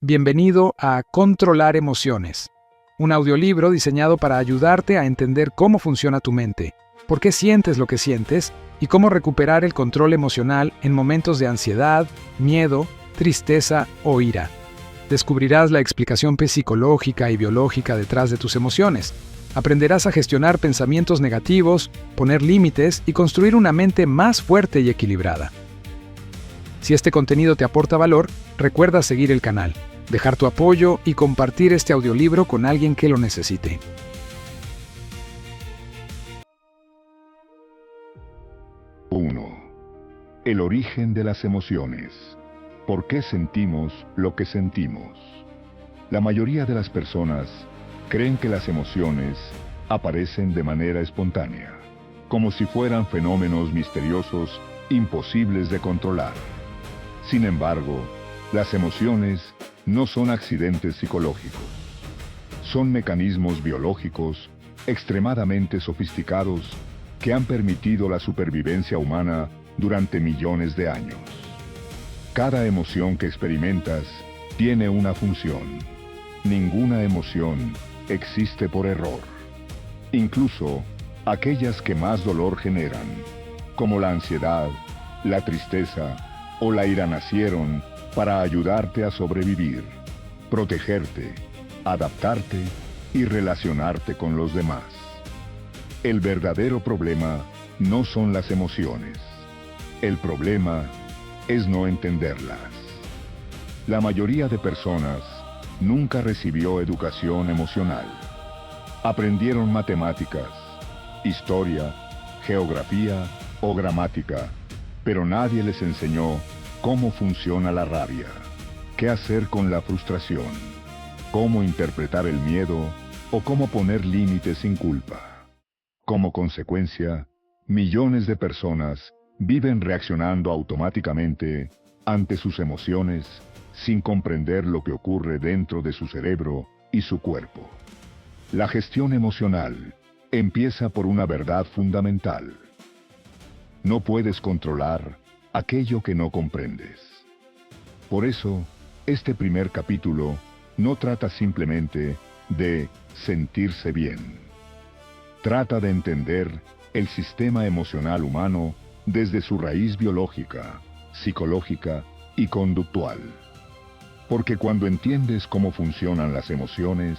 Bienvenido a Controlar Emociones, un audiolibro diseñado para ayudarte a entender cómo funciona tu mente, por qué sientes lo que sientes y cómo recuperar el control emocional en momentos de ansiedad, miedo, tristeza o ira. Descubrirás la explicación psicológica y biológica detrás de tus emociones. Aprenderás a gestionar pensamientos negativos, poner límites y construir una mente más fuerte y equilibrada. Si este contenido te aporta valor, recuerda seguir el canal, dejar tu apoyo y compartir este audiolibro con alguien que lo necesite. El origen de las emociones. ¿Por qué sentimos lo que sentimos? La mayoría de las personas creen que las emociones aparecen de manera espontánea, como si fueran fenómenos misteriosos imposibles de controlar. Sin embargo, las emociones no son accidentes psicológicos. Son mecanismos biológicos extremadamente sofisticados que han permitido la supervivencia humana durante millones de años. Cada emoción que experimentas tiene una función. Ninguna emoción existe por error. Incluso aquellas que más dolor generan, como la ansiedad, la tristeza o la ira, nacieron para ayudarte a sobrevivir, protegerte, adaptarte y relacionarte con los demás. El verdadero problema no son las emociones. El problema es no entenderlas. La mayoría de personas nunca recibió educación emocional. Aprendieron matemáticas, historia, geografía o gramática, pero nadie les enseñó cómo funciona la rabia, qué hacer con la frustración, cómo interpretar el miedo o cómo poner límites sin culpa. Como consecuencia, millones de personas viven reaccionando automáticamente ante sus emociones sin comprender lo que ocurre dentro de su cerebro y su cuerpo. La gestión emocional empieza por una verdad fundamental. No puedes controlar aquello que no comprendes. Por eso, este primer capítulo no trata simplemente de sentirse bien. Trata de entender el sistema emocional humano desde su raíz biológica, psicológica y conductual. Porque cuando entiendes cómo funcionan las emociones,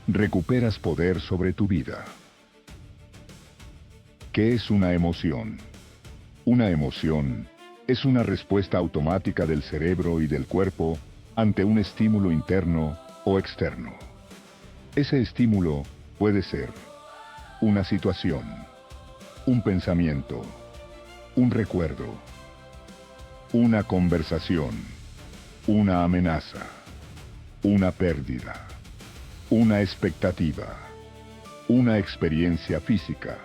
recuperas poder sobre tu vida. ¿Qué es una emoción? Una emoción es una respuesta automática del cerebro y del cuerpo ante un estímulo interno o externo. Ese estímulo puede ser una situación, un pensamiento, un recuerdo, una conversación, una amenaza, una pérdida, una expectativa, una experiencia física,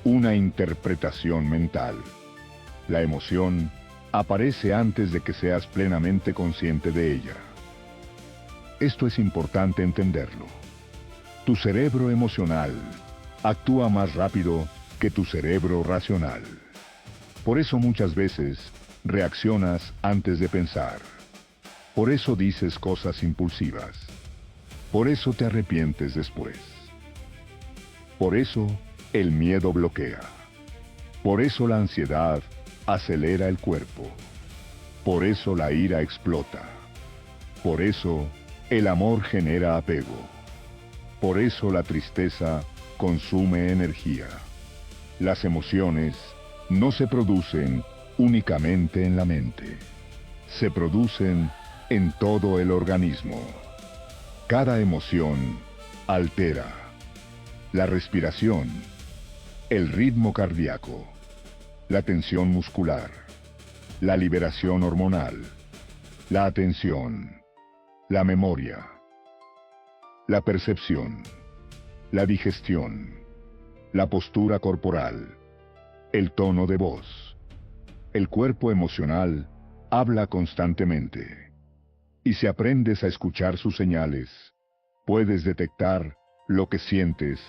una interpretación mental. La emoción aparece antes de que seas plenamente consciente de ella. Esto es importante entenderlo. Tu cerebro emocional actúa más rápido que tu cerebro racional. Por eso muchas veces reaccionas antes de pensar. Por eso dices cosas impulsivas. Por eso te arrepientes después. Por eso el miedo bloquea. Por eso la ansiedad acelera el cuerpo. Por eso la ira explota. Por eso el amor genera apego. Por eso la tristeza consume energía. Las emociones no se producen únicamente en la mente. Se producen en todo el organismo. Cada emoción altera la respiración, el ritmo cardíaco, la tensión muscular, la liberación hormonal, la atención, la memoria, la percepción, la digestión, la postura corporal, el tono de voz. El cuerpo emocional habla constantemente. Y si aprendes a escuchar sus señales, puedes detectar lo que sientes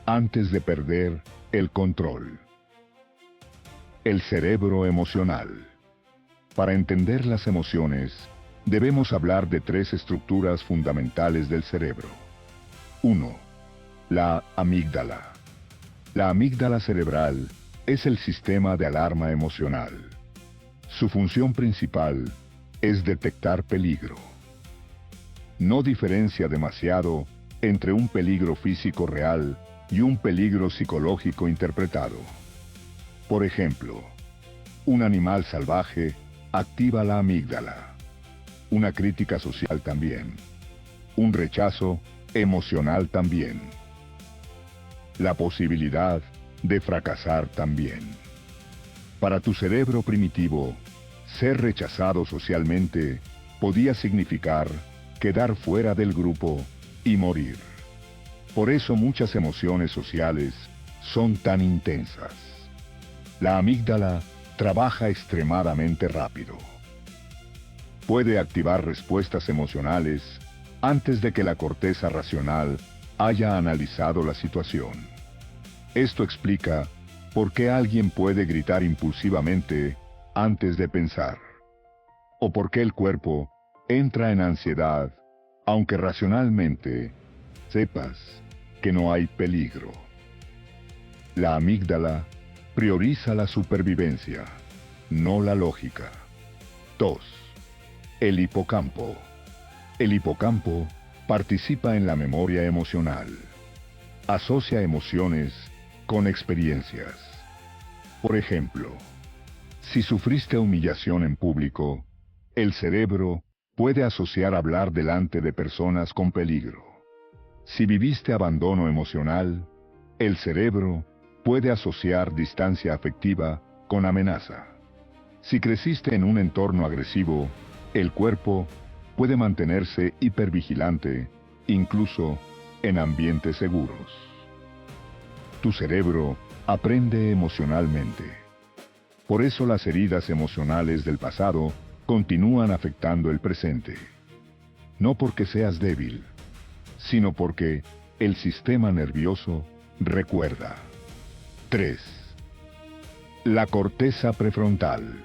antes de perder el control. El cerebro emocional. Para entender las emociones, debemos hablar de tres estructuras fundamentales del cerebro. 1. La amígdala. La amígdala cerebral es el sistema de alarma emocional. Su función principal es detectar peligro. No diferencia demasiado entre un peligro físico real y un peligro psicológico interpretado. Por ejemplo, un animal salvaje activa la amígdala. Una crítica social también. Un rechazo emocional también. La posibilidad de fracasar también. Para tu cerebro primitivo, ser rechazado socialmente podía significar quedar fuera del grupo y morir. Por eso muchas emociones sociales son tan intensas. La amígdala trabaja extremadamente rápido. Puede activar respuestas emocionales antes de que la corteza racional haya analizado la situación. Esto explica por qué alguien puede gritar impulsivamente antes de pensar, o por qué el cuerpo entra en ansiedad, aunque racionalmente sepas que no hay peligro. La amígdala prioriza la supervivencia, no la lógica. 2. El hipocampo. El hipocampo participa en la memoria emocional. Asocia emociones con experiencias. Por ejemplo, si sufriste humillación en público, el cerebro puede asociar hablar delante de personas con peligro. Si viviste abandono emocional, el cerebro puede asociar distancia afectiva con amenaza. Si creciste en un entorno agresivo, el cuerpo puede mantenerse hipervigilante, incluso en ambientes seguros. Tu cerebro aprende emocionalmente. Por eso las heridas emocionales del pasado continúan afectando el presente. No porque seas débil, sino porque el sistema nervioso recuerda. 3. La corteza prefrontal.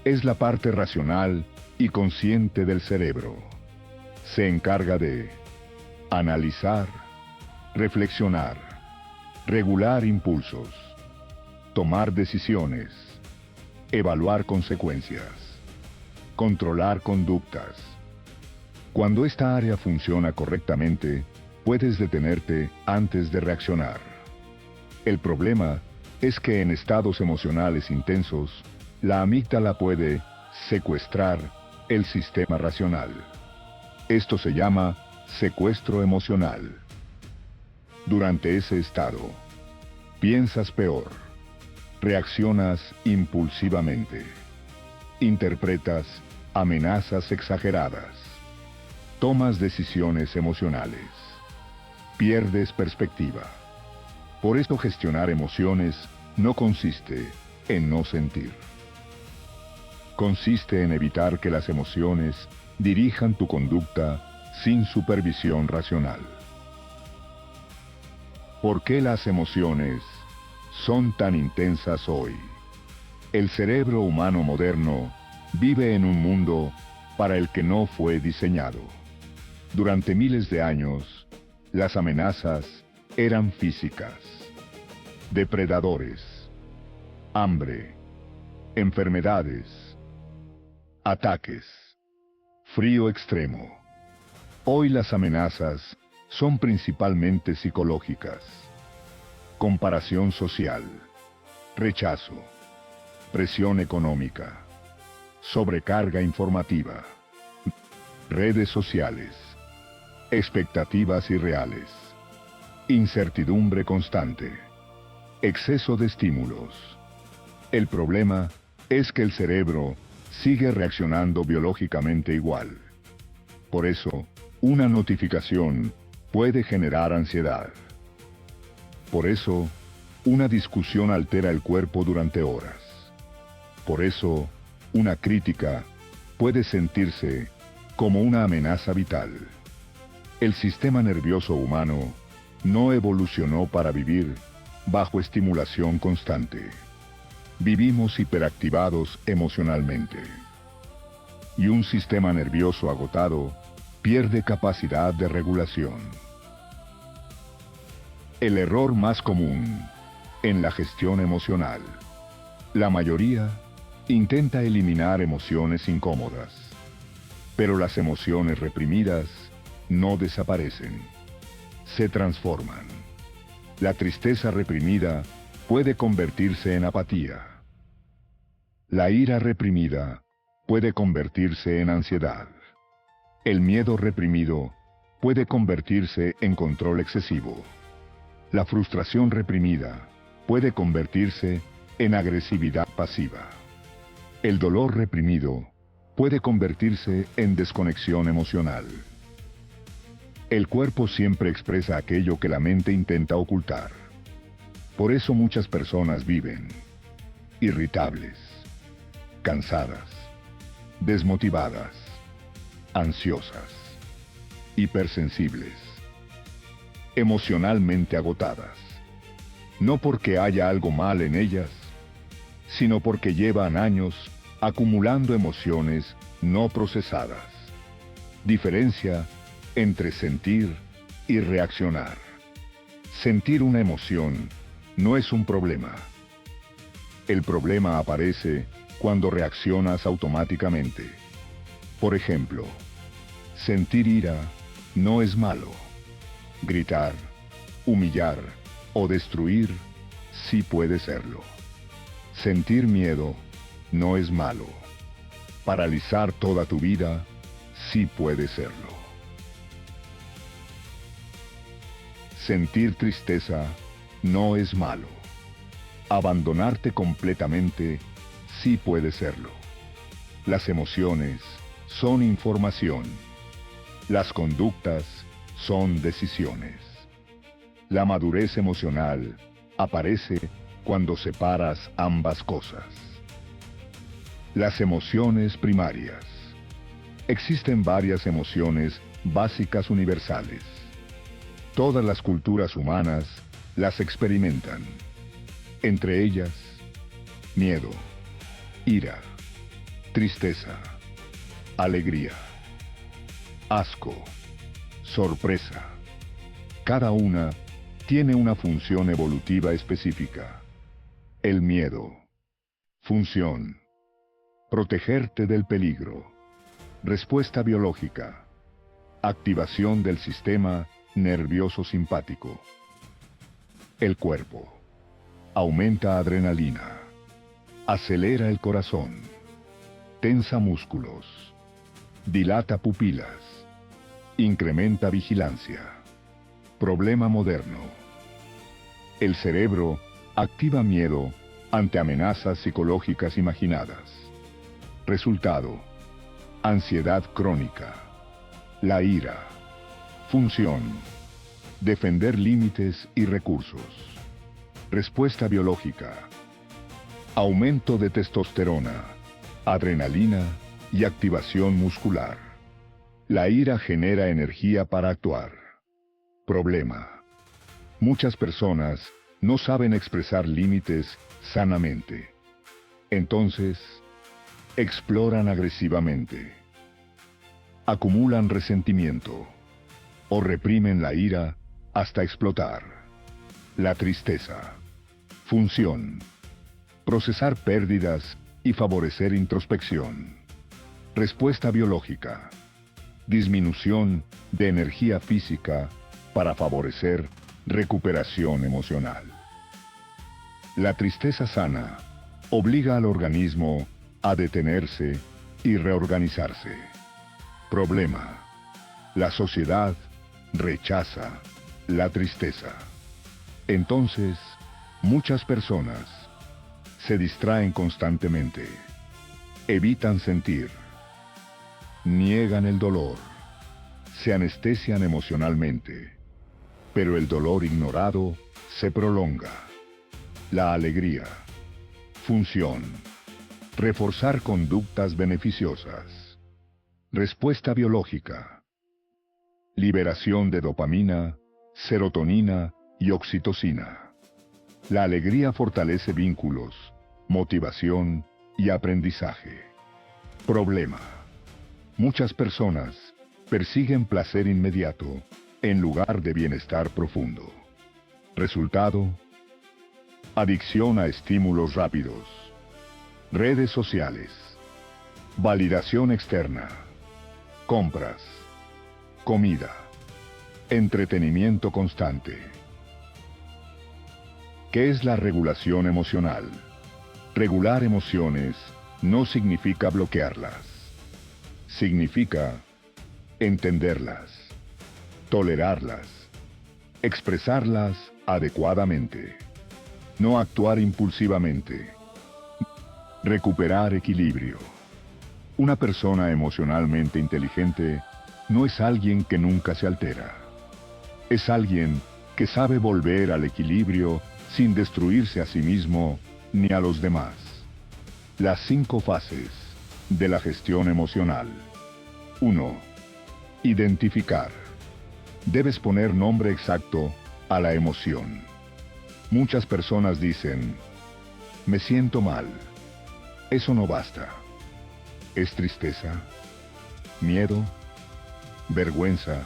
Es la parte racional y consciente del cerebro. Se encarga de analizar, reflexionar, regular impulsos, tomar decisiones, evaluar consecuencias, controlar conductas. Cuando esta área funciona correctamente, puedes detenerte antes de reaccionar. El problema es que en estados emocionales intensos, la amígdala puede secuestrar el sistema racional. Esto se llama secuestro emocional. Durante ese estado, piensas peor, reaccionas impulsivamente, interpretas amenazas exageradas, tomas decisiones emocionales, pierdes perspectiva. Por esto gestionar emociones no consiste en no sentir. Consiste en evitar que las emociones dirijan tu conducta sin supervisión racional. ¿Por qué las emociones son tan intensas hoy? El cerebro humano moderno vive en un mundo para el que no fue diseñado. Durante miles de años, las amenazas eran físicas. Depredadores, hambre, enfermedades, ataques, frío extremo. Hoy las amenazas son principalmente psicológicas. Comparación social, rechazo, presión económica, sobrecarga informativa, redes sociales, expectativas irreales, incertidumbre constante, exceso de estímulos. El problema es que el cerebro sigue reaccionando biológicamente igual. Por eso, una notificación puede generar ansiedad. Por eso, una discusión altera el cuerpo durante horas. Por eso, una crítica puede sentirse como una amenaza vital. El sistema nervioso humano no evolucionó para vivir bajo estimulación constante. Vivimos hiperactivados emocionalmente. y un sistema nervioso agotado pierde capacidad de regulación. El error más común en la gestión emocional. La mayoría intenta eliminar emociones incómodas, pero las emociones reprimidas no desaparecen, se transforman. La tristeza reprimida puede convertirse en apatía. La ira reprimida puede convertirse en ansiedad. El miedo reprimido puede convertirse en control excesivo. La frustración reprimida puede convertirse en agresividad pasiva. El dolor reprimido puede convertirse en desconexión emocional. El cuerpo siempre expresa aquello que la mente intenta ocultar. Por eso muchas personas viven irritables, cansadas, desmotivadas, ansiosas, hipersensibles, emocionalmente agotadas. No porque haya algo mal en ellas, sino porque llevan años acumulando emociones no procesadas. Diferencia entre sentir y reaccionar. Sentir una emoción no es un problema. El problema aparece cuando reaccionas automáticamente. Por ejemplo, sentir ira no es malo. Gritar, humillar o destruir sí puede serlo. Sentir miedo no es malo. Paralizar toda tu vida sí puede serlo. Sentir tristeza no es malo. Abandonarte completamente sí puede serlo. Las emociones son información. Las conductas son decisiones. La madurez emocional aparece cuando separas ambas cosas. Las emociones primarias. Existen varias emociones básicas universales. Todas las culturas humanas las experimentan. Entre ellas, miedo, ira, tristeza, alegría, asco, sorpresa. Cada una tiene una función evolutiva específica. El miedo. Función: protegerte del peligro. Respuesta biológica: activación del sistema nervioso simpático. El cuerpo: aumenta adrenalina, acelera el corazón, tensa músculos, dilata pupilas, incrementa vigilancia. Problema moderno: el cerebro activa miedo ante amenazas psicológicas imaginadas. Resultado: ansiedad crónica. La ira. Función: defender límites y recursos. Respuesta biológica: aumento de testosterona, adrenalina y activación muscular. La ira genera energía para actuar. Problema: muchas personas no saben expresar límites sanamente. Entonces, exploran agresivamente. Acumulan resentimiento o reprimen la ira hasta explotar. La tristeza. Función: procesar pérdidas y favorecer introspección. Respuesta biológica: disminución de energía física para favorecer recuperación emocional. La tristeza sana obliga al organismo a detenerse y reorganizarse. Problema: la sociedad rechaza la tristeza. Entonces, muchas personas se distraen constantemente, evitan sentir, niegan el dolor, se anestesian emocionalmente, pero el dolor ignorado se prolonga. La alegría. Función: reforzar conductas beneficiosas. Respuesta biológica: liberación de dopamina, serotonina y oxitocina. La alegría fortalece vínculos, motivación y aprendizaje. Problema: Muchas personas persiguen placer inmediato en lugar de bienestar profundo. Resultado: adicción a estímulos rápidos, redes sociales, validación externa, compras, comida, entretenimiento constante. ¿Qué es la regulación emocional? Regular emociones no significa bloquearlas. Significa entenderlas, tolerarlas, expresarlas adecuadamente, no actuar impulsivamente, recuperar equilibrio. Una persona emocionalmente inteligente no es alguien que nunca se altera. Es alguien que sabe volver al equilibrio sin destruirse a sí mismo ni a los demás. Las 5 fases de la gestión emocional. 1. Identificar. Debes poner nombre exacto a la emoción. Muchas personas dicen: me siento mal. Eso no basta. ¿Es tristeza? ¿Miedo? ¿Vergüenza?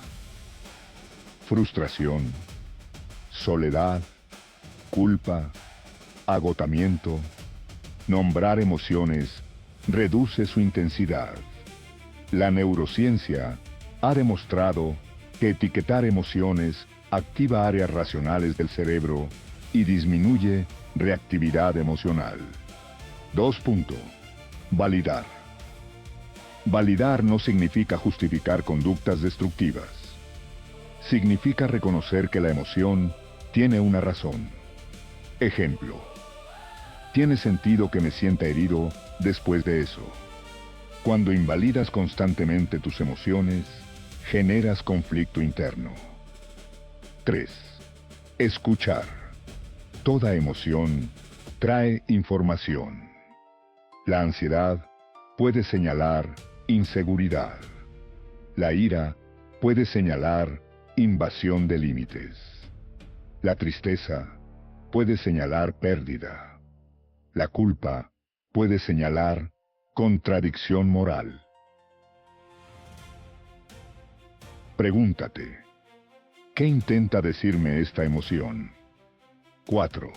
¿Frustración? ¿Soledad? ¿Culpa? ¿Agotamiento? Nombrar emociones reduce su intensidad. La neurociencia ha demostrado que etiquetar emociones activa áreas racionales del cerebro y disminuye reactividad emocional. 2. Validar. Validar no significa justificar conductas destructivas. Significa reconocer que la emoción tiene una razón. Ejemplo: tiene sentido que me sienta herido después de eso. Cuando invalidas constantemente tus emociones, generas conflicto interno. 3. Escuchar. Toda emoción trae información. La ansiedad puede señalar inseguridad. La ira puede señalar invasión de límites. La tristeza puede señalar pérdida. La culpa puede señalar contradicción moral. Pregúntate: ¿qué intenta decirme esta emoción? 4.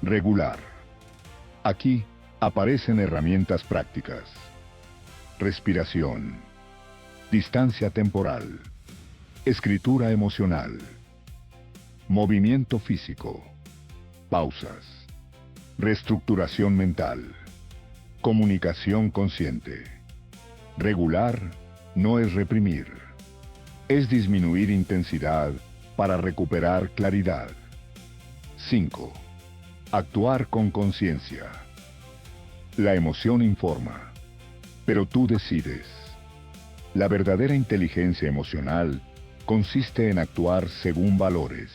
Regular. Aquí aparecen herramientas prácticas. Respiración, distancia temporal, escritura emocional, movimiento físico, pausas, reestructuración mental, comunicación consciente. Regular no es reprimir, es disminuir intensidad para recuperar claridad. 5. Actuar con conciencia. La emoción informa, pero tú decides. La verdadera inteligencia emocional consiste en actuar según valores,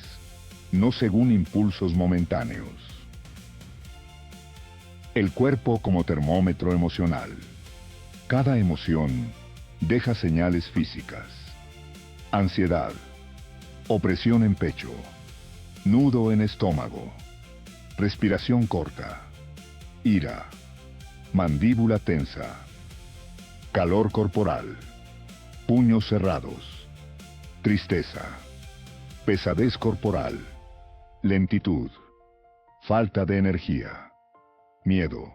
no según impulsos momentáneos. El cuerpo como termómetro emocional. Cada emoción deja señales físicas. Ansiedad, opresión en pecho, nudo en estómago, respiración corta, ira, mandíbula tensa, calor corporal, puños cerrados, tristeza, pesadez corporal, lentitud, falta de energía, miedo,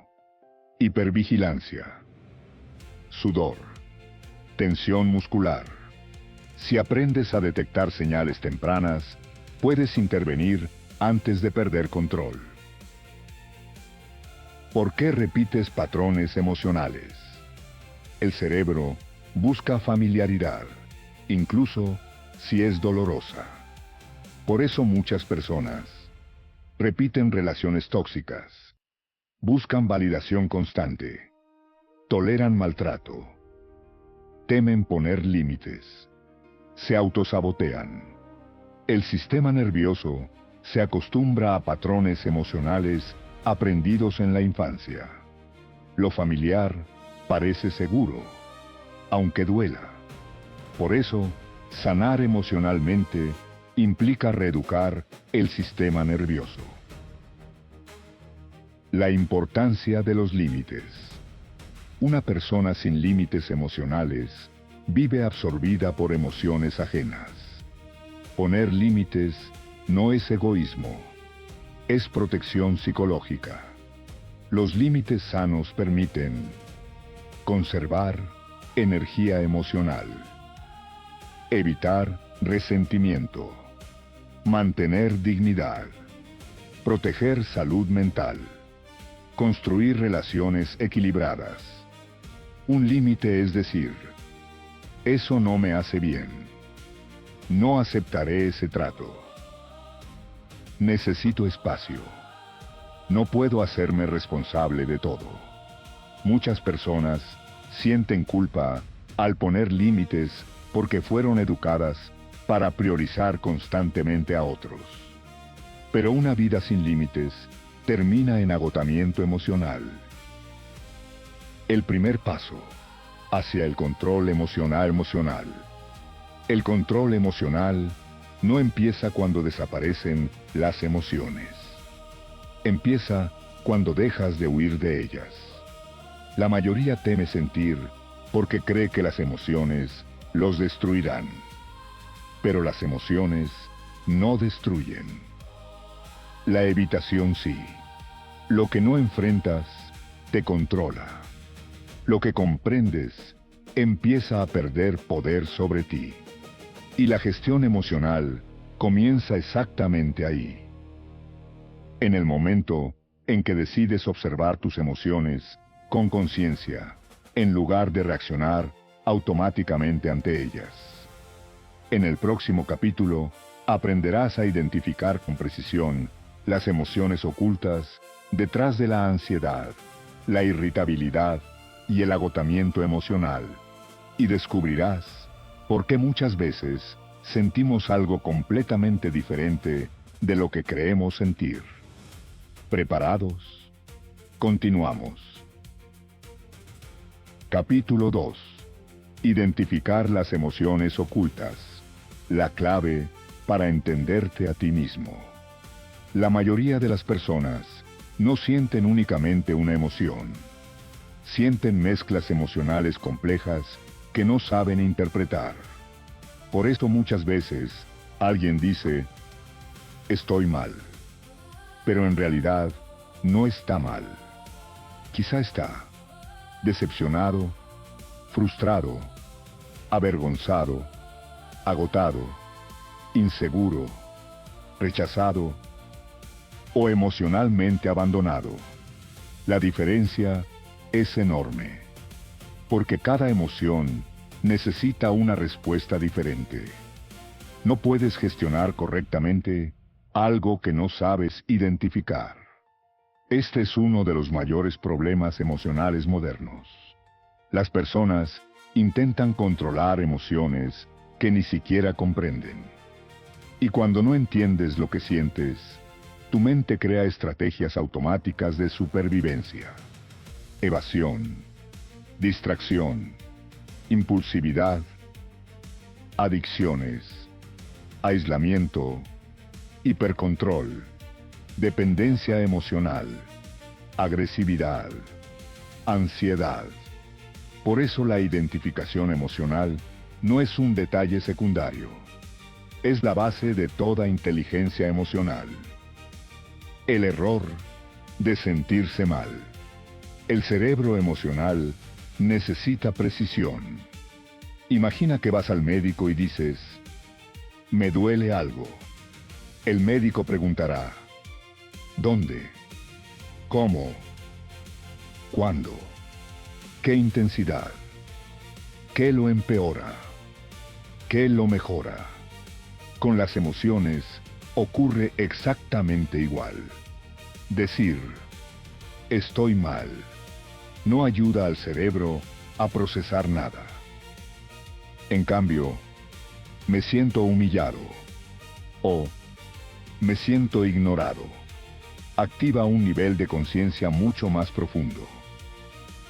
hipervigilancia, sudor, tensión muscular. Si aprendes a detectar señales tempranas, puedes intervenir antes de perder control. ¿Por qué repites patrones emocionales? El cerebro busca familiaridad, incluso si es dolorosa. Por eso muchas personas repiten relaciones tóxicas, buscan validación constante, toleran maltrato, temen poner límites, se autosabotean. El sistema nervioso se acostumbra a patrones emocionales aprendidos en la infancia. Lo familiar parece seguro, aunque duela. Por eso, sanar emocionalmente implica reeducar el sistema nervioso. La importancia de los límites. Una persona sin límites emocionales vive absorbida por emociones ajenas. Poner límites no es egoísmo, es protección psicológica. Los límites sanos permiten conservar energía emocional, evitar resentimiento, mantener dignidad, proteger salud mental, construir relaciones equilibradas. Un límite es decir, eso no me hace bien, no aceptaré ese trato, necesito espacio, no puedo hacerme responsable de todo. Muchas personas sienten culpa al poner límites porque fueron educadas para priorizar constantemente a otros. Pero una vida sin límites termina en agotamiento emocional. El primer paso hacia el control emocional. El control emocional no empieza cuando desaparecen las emociones. Empieza cuando dejas de huir de ellas. La mayoría teme sentir porque cree que las emociones los destruirán. Pero las emociones no destruyen. La evitación sí. Lo que no enfrentas te controla. Lo que comprendes empieza a perder poder sobre ti. Y la gestión emocional comienza exactamente ahí. En el momento en que decides observar tus emociones con conciencia, en lugar de reaccionar automáticamente ante ellas. En el próximo capítulo, aprenderás a identificar con precisión las emociones ocultas detrás de la ansiedad, la irritabilidad y el agotamiento emocional, y descubrirás por qué muchas veces sentimos algo completamente diferente de lo que creemos sentir. ¿Preparados? Continuamos. Capítulo 2. Identificar las emociones ocultas. La clave para entenderte a ti mismo. La mayoría de las personas no sienten únicamente una emoción. Sienten mezclas emocionales complejas que no saben interpretar. Por esto muchas veces alguien dice, estoy mal. Pero en realidad no está mal. Quizá está decepcionado, frustrado, avergonzado, agotado, inseguro, rechazado o emocionalmente abandonado. La diferencia es enorme, porque cada emoción necesita una respuesta diferente. No puedes gestionar correctamente algo que no sabes identificar. Este es uno de los mayores problemas emocionales modernos. Las personas intentan controlar emociones que ni siquiera comprenden. Y cuando no entiendes lo que sientes, tu mente crea estrategias automáticas de supervivencia. Evasión, distracción, impulsividad, adicciones, aislamiento, hipercontrol, dependencia emocional, agresividad, ansiedad. Por eso la identificación emocional no es un detalle secundario. Es la base de toda inteligencia emocional. El error de sentirse mal. El cerebro emocional necesita precisión. Imagina que vas al médico y dices, me duele algo. El médico preguntará, ¿dónde? ¿Cómo? ¿Cuándo? ¿Qué intensidad? ¿Qué lo empeora? ¿Qué lo mejora? Con las emociones ocurre exactamente igual. Decir, estoy mal, no ayuda al cerebro a procesar nada. En cambio, me siento humillado o me siento ignorado activa un nivel de conciencia mucho más profundo.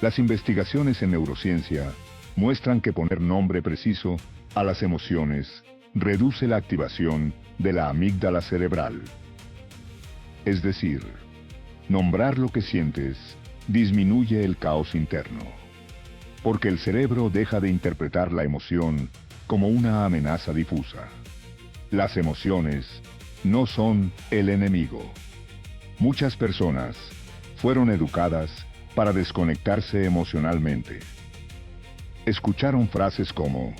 Las investigaciones en neurociencia muestran que poner nombre preciso a las emociones reduce la activación de la amígdala cerebral. Es decir, nombrar lo que sientes disminuye el caos interno. porque el cerebro deja de interpretar la emoción como una amenaza difusa. Las emociones no son el enemigo. Muchas personas fueron educadas para desconectarse emocionalmente. Escucharon frases como: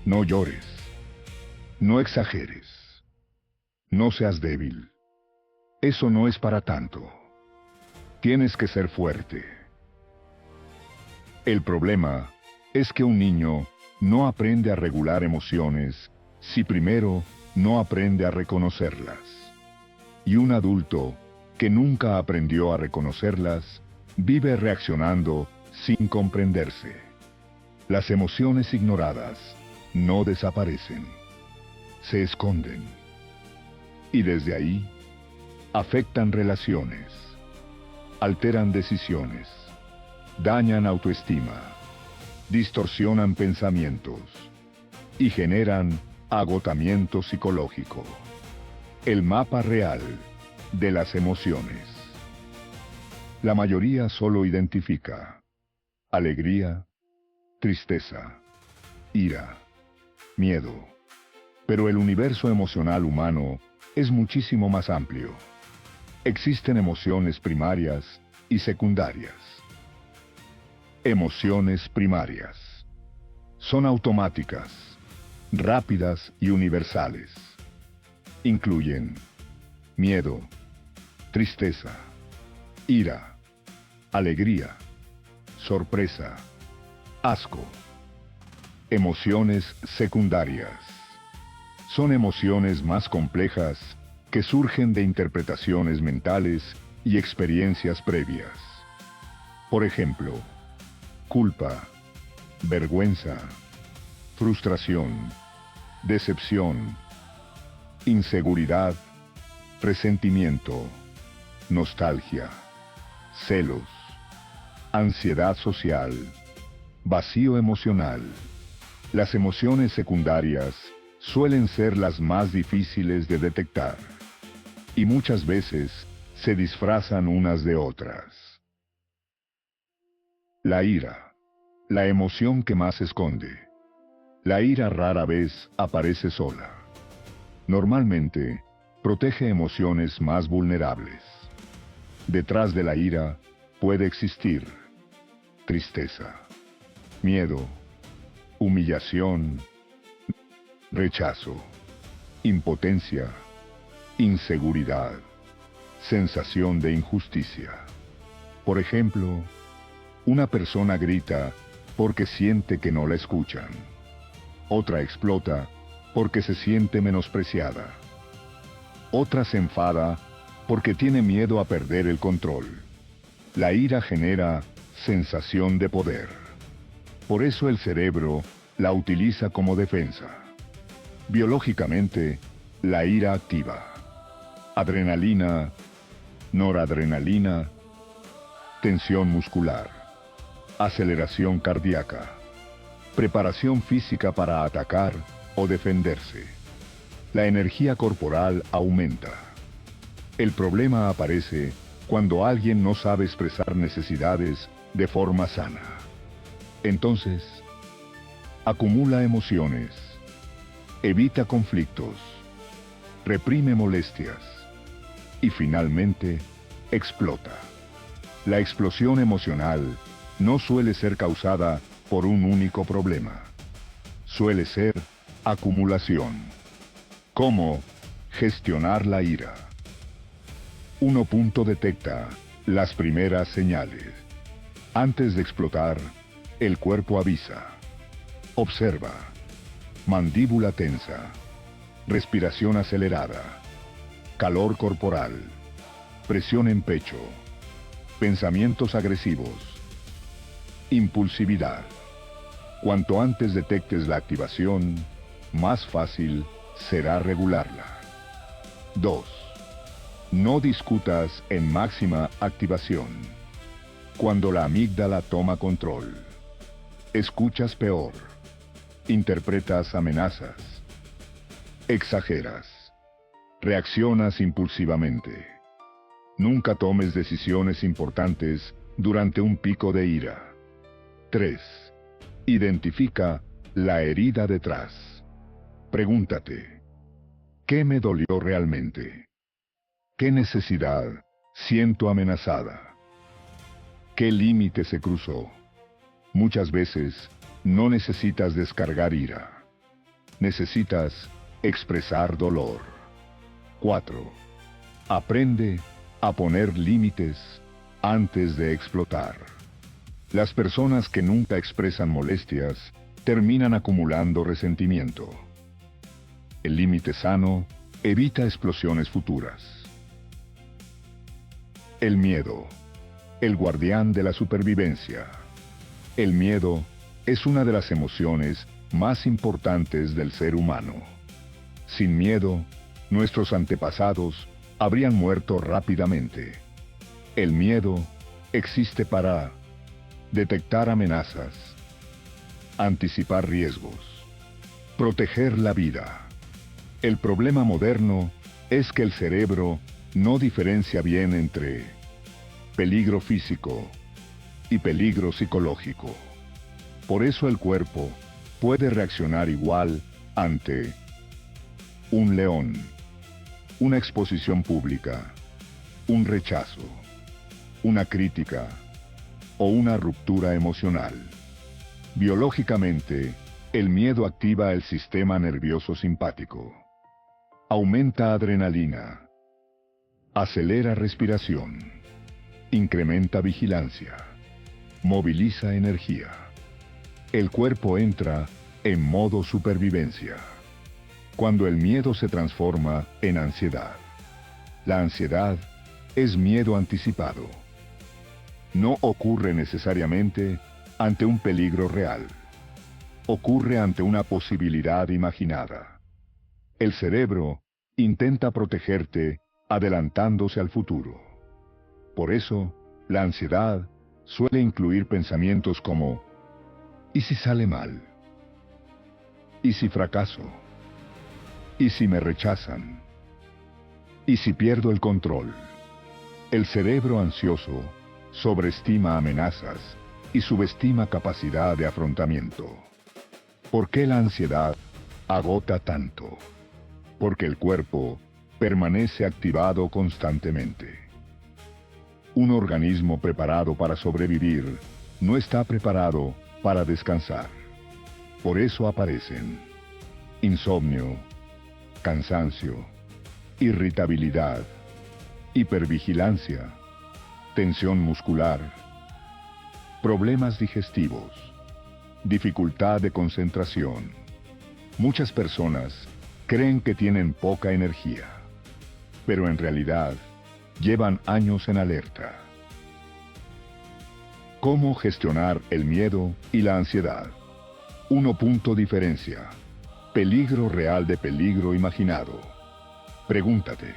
no llores, no exageres, no seas débil, eso no es para tanto, tienes que ser fuerte. El problema es que un niño no aprende a regular emociones si primero no aprende a reconocerlas. Y un adulto que nunca aprendió a reconocerlas vive reaccionando sin comprenderse. Las emociones ignoradas no desaparecen, se esconden. Y desde ahí afectan relaciones, alteran decisiones, dañan autoestima, distorsionan pensamientos y generan agotamiento psicológico. El mapa real de las emociones. La mayoría solo identifica alegría, tristeza, ira, miedo. Pero el universo emocional humano es muchísimo más amplio. Existen emociones primarias y secundarias. Emociones primarias son automáticas, rápidas y universales. Incluyen miedo, tristeza, ira, alegría, sorpresa, asco. Emociones secundarias son emociones más complejas que surgen de interpretaciones mentales y experiencias previas. Por ejemplo, culpa, vergüenza, frustración, decepción, inseguridad, resentimiento, nostalgia, celos, ansiedad social, vacío emocional. Las emociones secundarias suelen ser las más difíciles de detectar y muchas veces se disfrazan unas de otras. La ira, la emoción que más esconde. La ira rara vez aparece sola. Normalmente, protege emociones más vulnerables. Detrás de la ira puede existir tristeza, miedo, humillación, rechazo, impotencia, inseguridad, sensación de injusticia. Por ejemplo, una persona grita porque siente que no la escuchan. Otra explota porque se siente menospreciada. Otra se enfada porque tiene miedo a perder el control. La ira genera sensación de poder. Por eso el cerebro la utiliza como defensa. Biológicamente, la ira activa adrenalina, noradrenalina, tensión muscular, aceleración cardíaca, preparación física para atacar o defenderse. La energía corporal aumenta. El problema aparece cuando alguien no sabe expresar necesidades de forma sana. Entonces, acumula emociones, evita conflictos, reprime molestias y finalmente explota. La explosión emocional no suele ser causada por un único problema. Suele ser acumulación. ¿Cómo gestionar la ira? 1. Detecta las primeras señales. Antes de explotar, el cuerpo avisa. Observa. Mandíbula tensa. Respiración acelerada. Calor corporal. Presión en pecho. Pensamientos agresivos. Impulsividad. Cuanto antes detectes la activación, más fácil será regularla. 2. No discutas en máxima activación. Cuando la amígdala toma control. Escuchas peor. Interpretas amenazas. Exageras. Reaccionas impulsivamente. Nunca tomes decisiones importantes durante un pico de ira. 3. Identifica la herida detrás. Pregúntate, ¿qué me dolió realmente? ¿Qué necesidad siento amenazada? ¿Qué límite se cruzó? Muchas veces no necesitas descargar ira. Necesitas expresar dolor. 4. Aprende a poner límites antes de explotar. Las personas que nunca expresan molestias terminan acumulando resentimiento. El límite sano evita explosiones futuras. El miedo, el guardián de la supervivencia. El miedo es una de las emociones más importantes del ser humano. Sin miedo, nuestros antepasados habrían muerto rápidamente. El miedo existe para detectar amenazas, anticipar riesgos, proteger la vida. El problema moderno es que el cerebro no diferencia bien entre peligro físico y peligro psicológico. Por eso el cuerpo puede reaccionar igual ante un león, una exposición pública, un rechazo, una crítica o una ruptura emocional. Biológicamente, el miedo activa el sistema nervioso simpático, aumenta adrenalina, acelera respiración, incrementa vigilancia, moviliza energía. El cuerpo entra en modo supervivencia. Cuando el miedo se transforma en ansiedad. La ansiedad es miedo anticipado. No ocurre necesariamente ante un peligro real. Ocurre ante una posibilidad imaginada. El cerebro intenta protegerte adelantándose al futuro. Por eso, la ansiedad suele incluir pensamientos como: ¿y si sale mal? ¿Y si fracaso? ¿Y si me rechazan? ¿Y si pierdo el control? El cerebro ansioso sobreestima amenazas y subestima capacidad de afrontamiento. ¿Por qué la ansiedad agota tanto? Porque el cuerpo permanece activado constantemente. Un organismo preparado para sobrevivir no está preparado para descansar. Por eso aparecen insomnio, cansancio, irritabilidad, hipervigilancia, tensión muscular, problemas digestivos, dificultad de concentración. Muchas personas creen que tienen poca energía, pero en realidad llevan años en alerta. ¿Cómo gestionar el miedo y la ansiedad? 1. Diferencia. Peligro real de peligro imaginado. Pregúntate,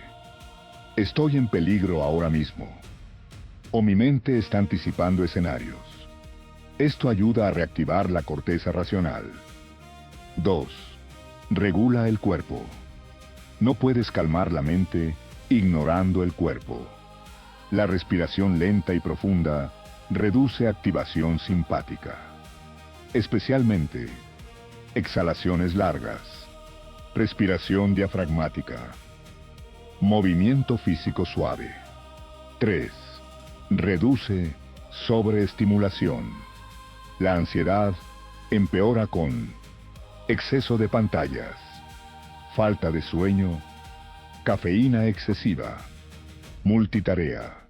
¿estoy en peligro ahora mismo? ¿O mi mente está anticipando escenarios? Esto ayuda a reactivar la corteza racional. 2. Regula el cuerpo. No puedes calmar la mente ignorando el cuerpo. La respiración lenta y profunda reduce activación simpática. Especialmente, exhalaciones largas, respiración diafragmática, movimiento físico suave. 3. Reduce sobreestimulación. La ansiedad empeora con exceso de pantallas, falta de sueño, cafeína excesiva, multitarea,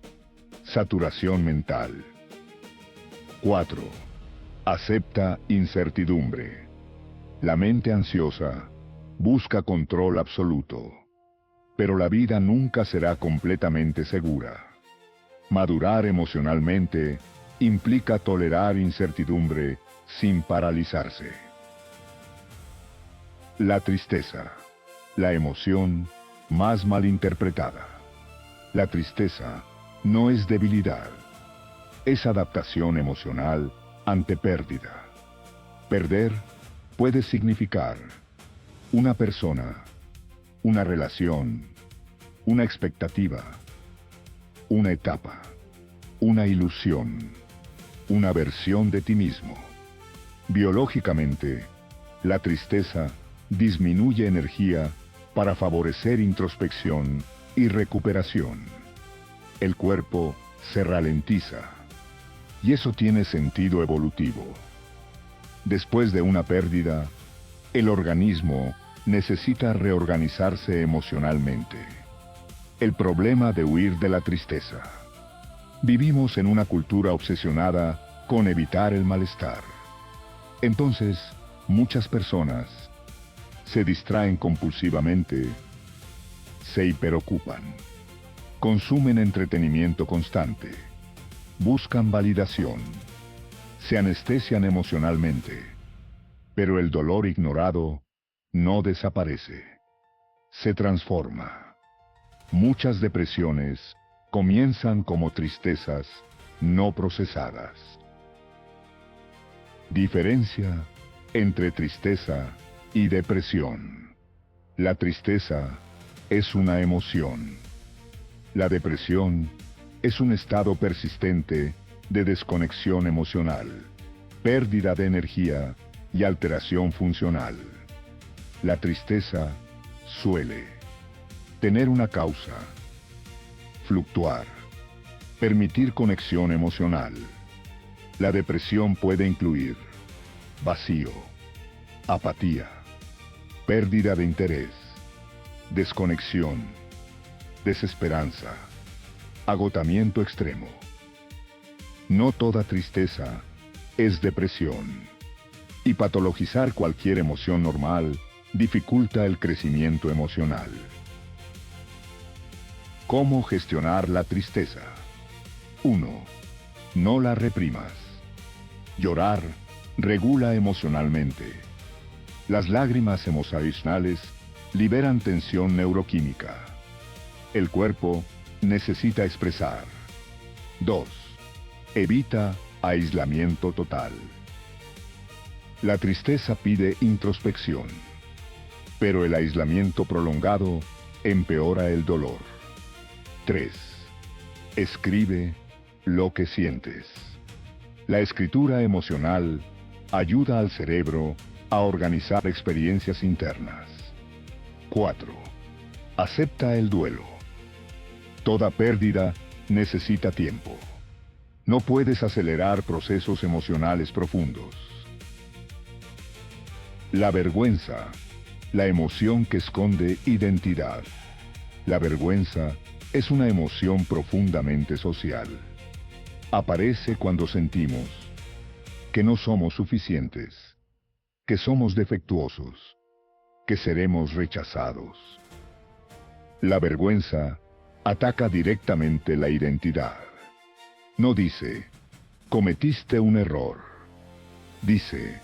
saturación mental. 4. Acepta incertidumbre. La mente ansiosa busca control absoluto, pero la vida nunca será completamente segura. Madurar emocionalmente implica tolerar incertidumbre sin paralizarse. La tristeza, la emoción más malinterpretada. La tristeza no es debilidad, es adaptación emocional ante pérdida. Perder puede significar una persona, una relación, una expectativa, una etapa, una ilusión. una versión de ti mismo. Biológicamente, la tristeza disminuye energía para favorecer introspección y recuperación. El cuerpo se ralentiza, y eso tiene sentido evolutivo. Después de una pérdida, el organismo necesita reorganizarse emocionalmente. El problema de huir de la tristeza. Vivimos en una cultura obsesionada con evitar el malestar. Entonces, muchas personas se distraen compulsivamente, se hiperocupan, consumen entretenimiento constante, buscan validación, se anestesian emocionalmente, pero el dolor ignorado no desaparece, se transforma. Muchas depresiones comienzan como tristezas no procesadas. Diferencia entre tristeza y depresión. La tristeza es una emoción. La depresión es un estado persistente de desconexión emocional, pérdida de energía y alteración funcional. La tristeza suele tener una causa, fluctuar, permitir conexión emocional. La depresión puede incluir vacío, apatía, pérdida de interés, desconexión, desesperanza, agotamiento extremo. No toda tristeza es depresión, y patologizar cualquier emoción normal dificulta el crecimiento emocional. ¿Cómo gestionar la tristeza? 1. No la reprimas. Llorar regula emocionalmente. Las lágrimas emocionales liberan tensión neuroquímica. El cuerpo necesita expresar. 2. Evita aislamiento total. La tristeza pide introspección, pero el aislamiento prolongado empeora el dolor. 3. Escribe lo que sientes. La escritura emocional ayuda al cerebro a organizar experiencias internas. 4. Acepta el duelo. Toda pérdida necesita tiempo. No puedes acelerar procesos emocionales profundos. La vergüenza, la emoción que esconde identidad. La vergüenza es una emoción profundamente social. Aparece cuando sentimos que no somos suficientes, que somos defectuosos, que seremos rechazados. La vergüenza ataca directamente la identidad. No dice, cometiste un error. Dice,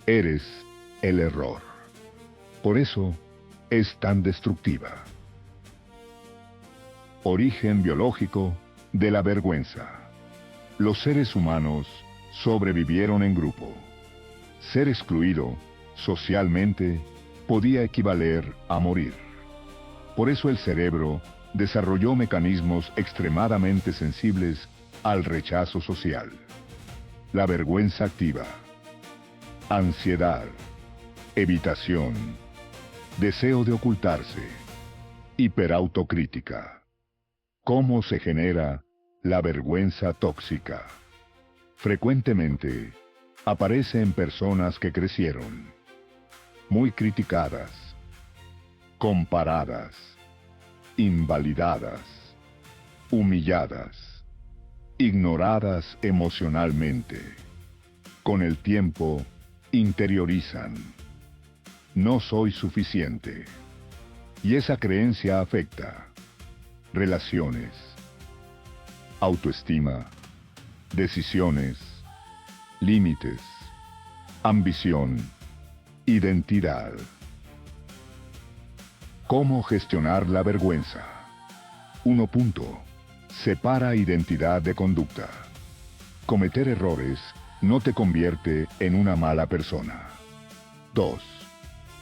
eres el error. Por eso es tan destructiva. Origen biológico de la vergüenza. Los seres humanos sobrevivieron en grupo. Ser excluido socialmente podía equivaler a morir. Por eso el cerebro desarrolló mecanismos extremadamente sensibles al rechazo social. La vergüenza activa. Ansiedad, evitación, deseo de ocultarse, hiperautocrítica. ¿Cómo se genera la vergüenza tóxica? Frecuentemente aparece en personas que crecieron muy criticadas, comparadas, invalidadas, humilladas, ignoradas emocionalmente. Con el tiempo, interiorizan. No soy suficiente. Y esa creencia afecta relaciones, autoestima, decisiones, límites, ambición, identidad. ¿Cómo gestionar la vergüenza? 1. Separa identidad de conducta. Cometer errores no te convierte en una mala persona. 2.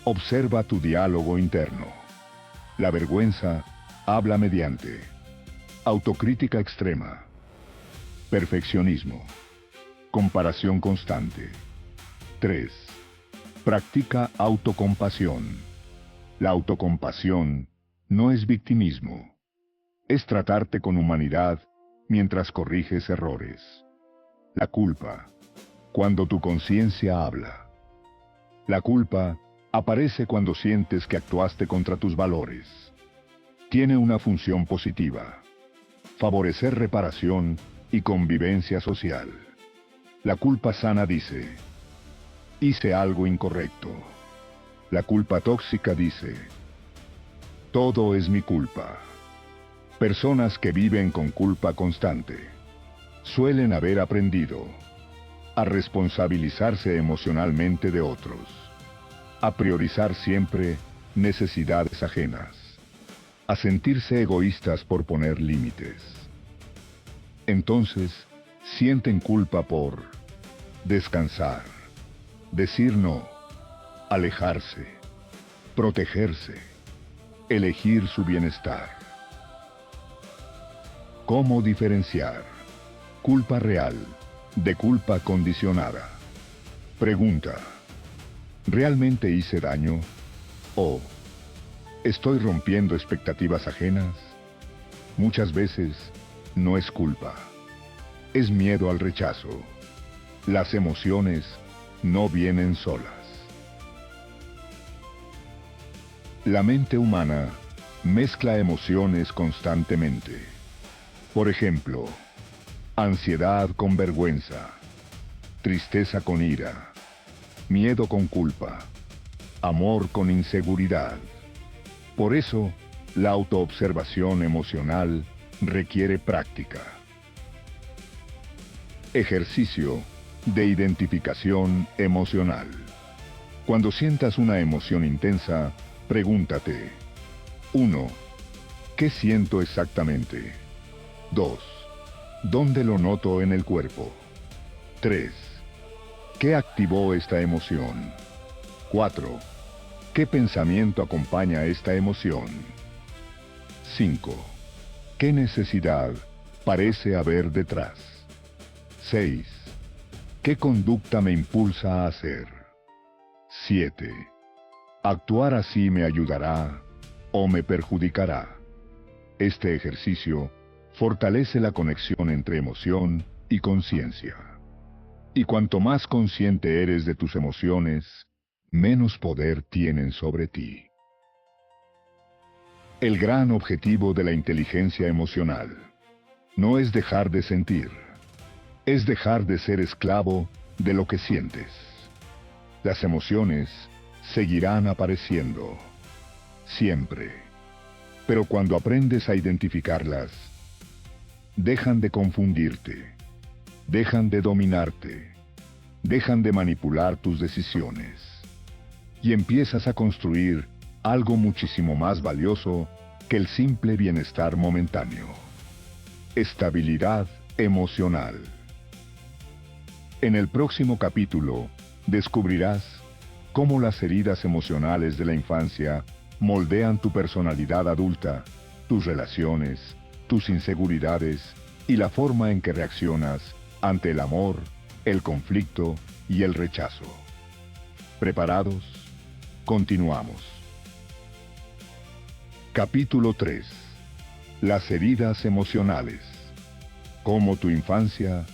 Observa tu diálogo interno. La vergüenza habla mediante autocrítica extrema, perfeccionismo, Comparación constante. 3. Practica autocompasión. La autocompasión no es victimismo. Es tratarte con humanidad mientras corriges errores. La culpa. Cuando tu conciencia habla. La culpa aparece cuando sientes que actuaste contra tus valores. Tiene una función positiva: favorecer reparación y convivencia social. La culpa sana dice: hice algo incorrecto. La culpa tóxica dice: todo es mi culpa. Personas que viven con culpa constante suelen haber aprendido a responsabilizarse emocionalmente de otros, a priorizar siempre necesidades ajenas, a sentirse egoístas por poner límites. Entonces, sienten culpa por descansar, decir no, alejarse, protegerse, elegir su bienestar. ¿Cómo diferenciar culpa real de culpa condicionada? Pregunta: ¿realmente hice daño? ¿O estoy rompiendo expectativas ajenas? Muchas veces no es culpa, es miedo al rechazo. Las emociones no vienen solas. La mente humana mezcla emociones constantemente. Por ejemplo, ansiedad con vergüenza, tristeza con ira, miedo con culpa, amor con inseguridad. Por eso, la autoobservación emocional requiere práctica. Ejercicio de identificación emocional. Cuando sientas una emoción intensa, pregúntate: 1. ¿Qué siento exactamente? 2. ¿Dónde lo noto en el cuerpo? 3. ¿Qué activó esta emoción? 4. ¿Qué pensamiento acompaña esta emoción? 5. ¿Qué necesidad parece haber detrás? 6. ¿Qué conducta me impulsa a hacer? 7. ¿Actuar así me ayudará o me perjudicará? Este ejercicio fortalece la conexión entre emoción y conciencia. Y cuanto más consciente eres de tus emociones, menos poder tienen sobre ti. El gran objetivo de la inteligencia emocional no es dejar de sentir, es dejar de ser esclavo de lo que sientes. Las emociones seguirán apareciendo, siempre. Pero cuando aprendes a identificarlas, dejan de confundirte, dejan de dominarte, dejan de manipular tus decisiones. Y empiezas a construir algo muchísimo más valioso que el simple bienestar momentáneo: estabilidad emocional. En el próximo capítulo, descubrirás cómo las heridas emocionales de la infancia moldean tu personalidad adulta, tus relaciones, tus inseguridades y la forma en que reaccionas ante el amor, el conflicto y el rechazo. ¿Preparados? Continuamos. Capítulo 3. Las heridas emocionales. Cómo tu infancia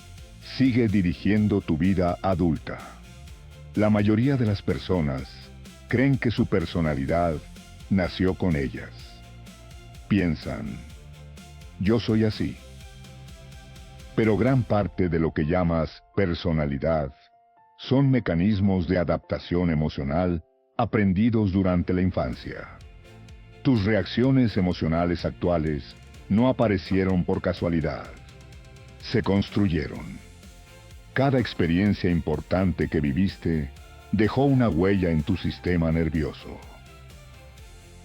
sigue dirigiendo tu vida adulta. La mayoría de las personas creen que su personalidad nació con ellas. Piensan: yo soy así. Pero gran parte de lo que llamas personalidad son mecanismos de adaptación emocional aprendidos durante la infancia. Tus reacciones emocionales actuales no aparecieron por casualidad. Se construyeron. Cada experiencia importante que viviste dejó una huella en tu sistema nervioso.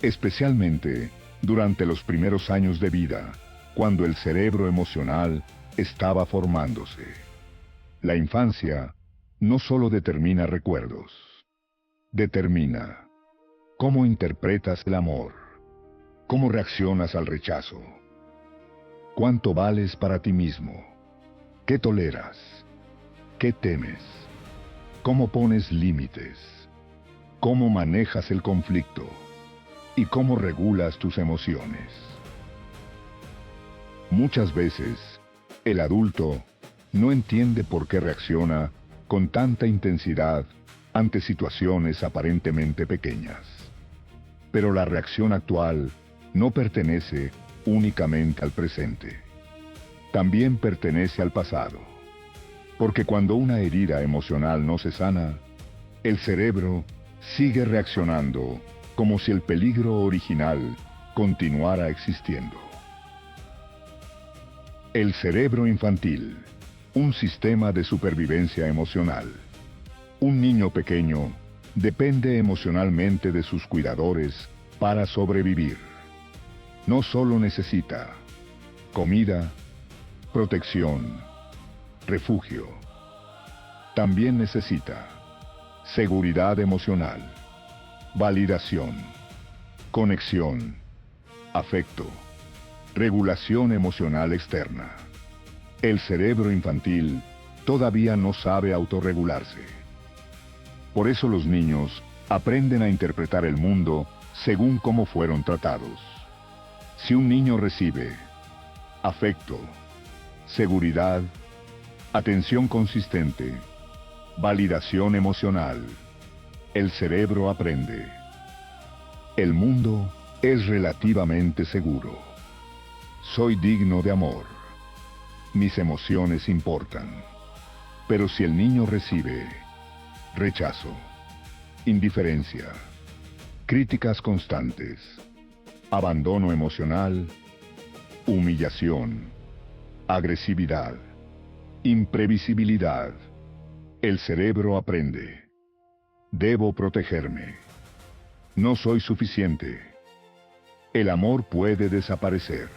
Especialmente durante los primeros años de vida, cuando el cerebro emocional estaba formándose. La infancia no solo determina recuerdos, determina cómo interpretas el amor, cómo reaccionas al rechazo, cuánto vales para ti mismo, qué toleras, ¿Qué temes? ¿Cómo pones límites? ¿Cómo manejas el conflicto? ¿Y cómo regulas tus emociones? Muchas veces, el adulto no entiende por qué reacciona con tanta intensidad ante situaciones aparentemente pequeñas. Pero la reacción actual no pertenece únicamente al presente. También pertenece al pasado. Porque cuando una herida emocional no se sana, el cerebro sigue reaccionando como si el peligro original continuara existiendo. El cerebro infantil, un sistema de supervivencia emocional. Un niño pequeño depende emocionalmente de sus cuidadores para sobrevivir. No solo necesita comida, protección, refugio. También necesita seguridad emocional, validación, conexión, afecto, regulación emocional externa. El cerebro infantil todavía no sabe autorregularse. Por eso los niños aprenden a interpretar el mundo según cómo fueron tratados. Si un niño recibe afecto, seguridad, atención consistente, validación emocional, el cerebro aprende. El mundo es relativamente seguro. Soy digno de amor. Mis emociones importan. Pero si el niño recibe rechazo, indiferencia, críticas constantes, abandono emocional, humillación, agresividad, imprevisibilidad, el cerebro aprende. Debo protegerme. No soy suficiente. El amor puede desaparecer.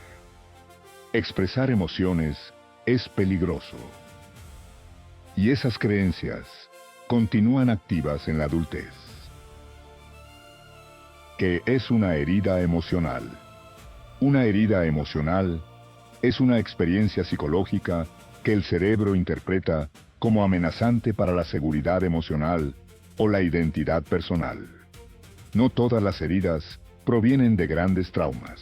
Expresar emociones es peligroso. Y esas creencias continúan activas en la adultez. ¿Qué es una herida emocional? Una herida emocional es una experiencia psicológica que el cerebro interpreta como amenazante para la seguridad emocional o la identidad personal. No todas las heridas provienen de grandes traumas.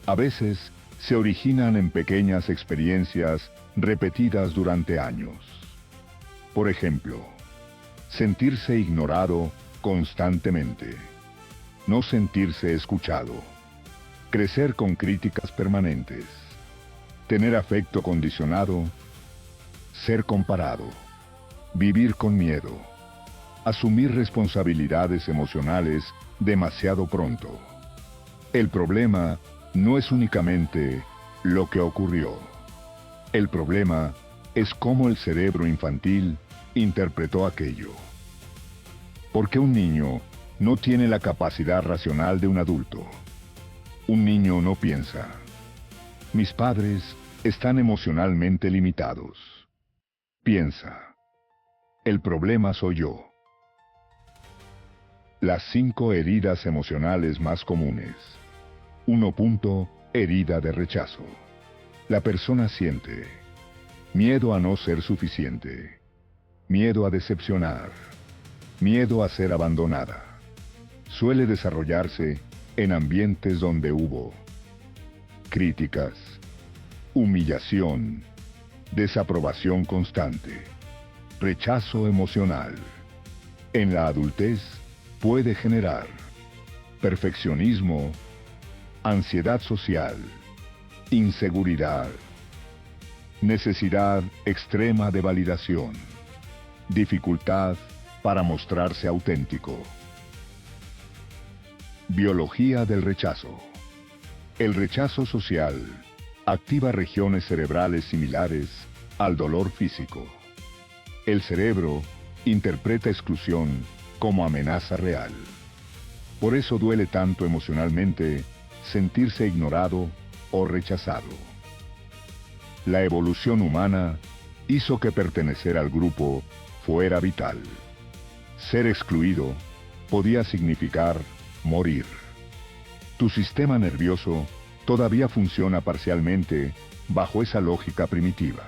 A veces se originan en pequeñas experiencias repetidas durante años. Por ejemplo, sentirse ignorado constantemente, no sentirse escuchado, crecer con críticas permanentes, tener afecto condicionado, ser comparado, vivir con miedo, asumir responsabilidades emocionales demasiado pronto. El problema no es únicamente lo que ocurrió. El problema es cómo el cerebro infantil interpretó aquello. Porque un niño no tiene la capacidad racional de un adulto. Un niño no piensa: mis padres están emocionalmente limitados. Piensa: el problema soy yo. Las 5 heridas emocionales más comunes. 1. Herida de rechazo. La persona siente miedo a no ser suficiente, miedo a decepcionar, miedo a ser abandonada. Suele desarrollarse en ambientes donde hubo críticas, humillación, desaprobación constante, rechazo emocional. En la adultez puede generar perfeccionismo, ansiedad social, inseguridad, necesidad extrema de validación, dificultad para mostrarse auténtico. Biología del rechazo. El rechazo social activa regiones cerebrales similares al dolor físico. El cerebro interpreta exclusión como amenaza real. Por eso duele tanto emocionalmente sentirse ignorado o rechazado. La evolución humana hizo que pertenecer al grupo fuera vital. Ser excluido podía significar morir. Tu sistema nervioso todavía funciona parcialmente bajo esa lógica primitiva.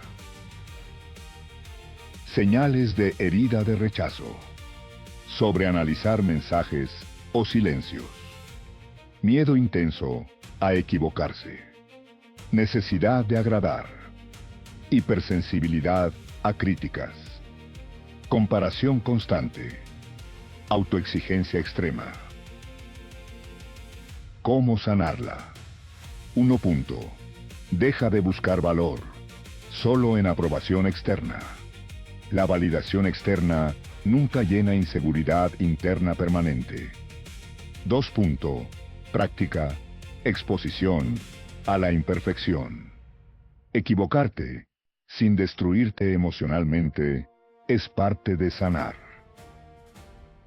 Señales de herida de rechazo. Sobreanalizar mensajes o silencios. Miedo intenso a equivocarse. Necesidad de agradar. Hipersensibilidad a críticas. Comparación constante. Autoexigencia extrema. ¿Cómo sanarla? 1. Deja de buscar valor, solo en aprobación externa. La validación externa nunca llena inseguridad interna permanente. 2. Práctica, exposición a la imperfección. Equivocarte, sin destruirte emocionalmente, es parte de sanar.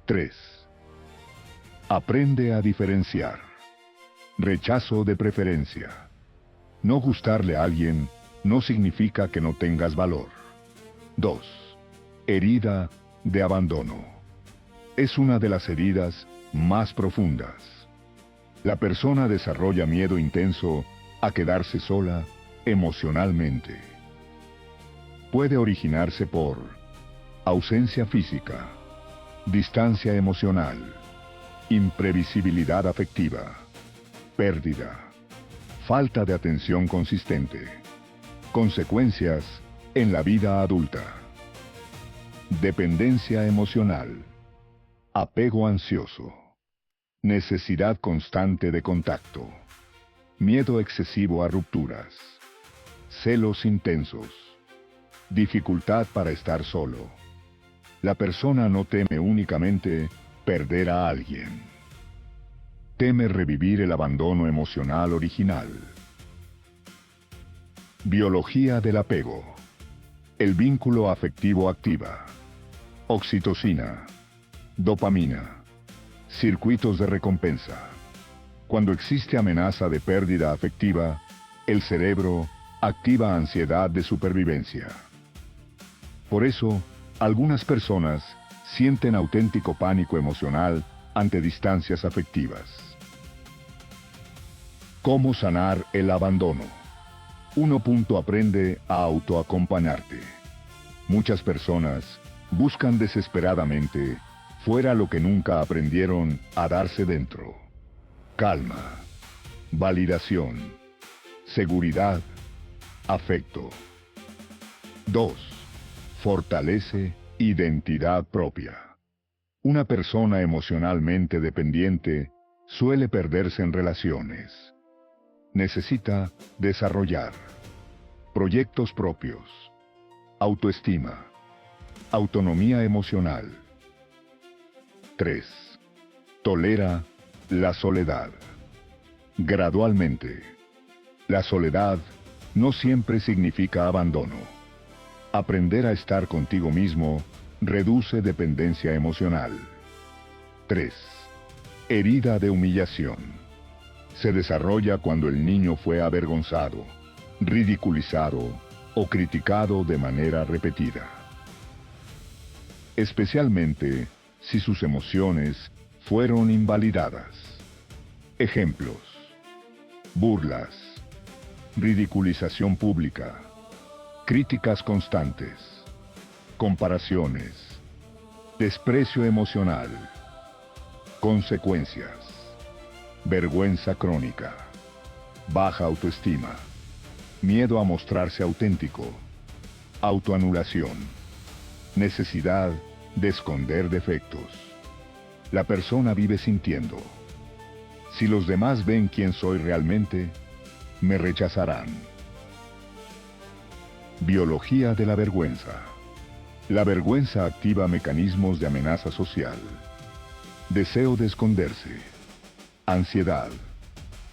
3. Aprende a diferenciar. Rechazo de preferencia. No gustarle a alguien no significa que no tengas valor. 2. Herida de abandono. Es una de las heridas más profundas. La persona desarrolla miedo intenso a quedarse sola emocionalmente. Puede originarse por ausencia física, distancia emocional, imprevisibilidad afectiva, pérdida, falta de atención consistente. Consecuencias en la vida adulta. Dependencia emocional, apego ansioso, necesidad constante de contacto, miedo excesivo a rupturas, celos intensos, dificultad para estar solo. La persona no teme únicamente perder a alguien. Teme revivir el abandono emocional original. Biología del apego. El vínculo afectivo activa. Oxitocina. Dopamina. Circuitos de recompensa. Cuando existe amenaza de pérdida afectiva, el cerebro activa ansiedad de supervivencia. Por eso, algunas personas sienten auténtico pánico emocional ante distancias afectivas. ¿Cómo sanar el abandono? 1. Aprende a autoacompañarte. Muchas personas buscan desesperadamente fuera lo que nunca aprendieron a darse dentro. Calma, validación, seguridad, afecto. 2. Fortalece identidad propia. Una persona emocionalmente dependiente suele perderse en relaciones. Necesita desarrollar proyectos propios, autoestima, autonomía emocional. 3. Tolera la soledad. Gradualmente. La soledad no siempre significa abandono. Aprender a estar contigo mismo reduce dependencia emocional. 3. Herida de humillación. Se desarrolla cuando el niño fue avergonzado, ridiculizado o criticado de manera repetida. Especialmente si sus emociones fueron invalidadas. Ejemplos: burlas, ridiculización pública, críticas constantes, comparaciones, desprecio emocional. Consecuencias: vergüenza crónica, baja autoestima, miedo a mostrarse auténtico, autoanulación, necesidad de esconder defectos. La persona vive sintiendo: si los demás ven quién soy realmente, me rechazarán. Biología de la vergüenza. La vergüenza activa mecanismos de amenaza social. Deseo de esconderse, ansiedad,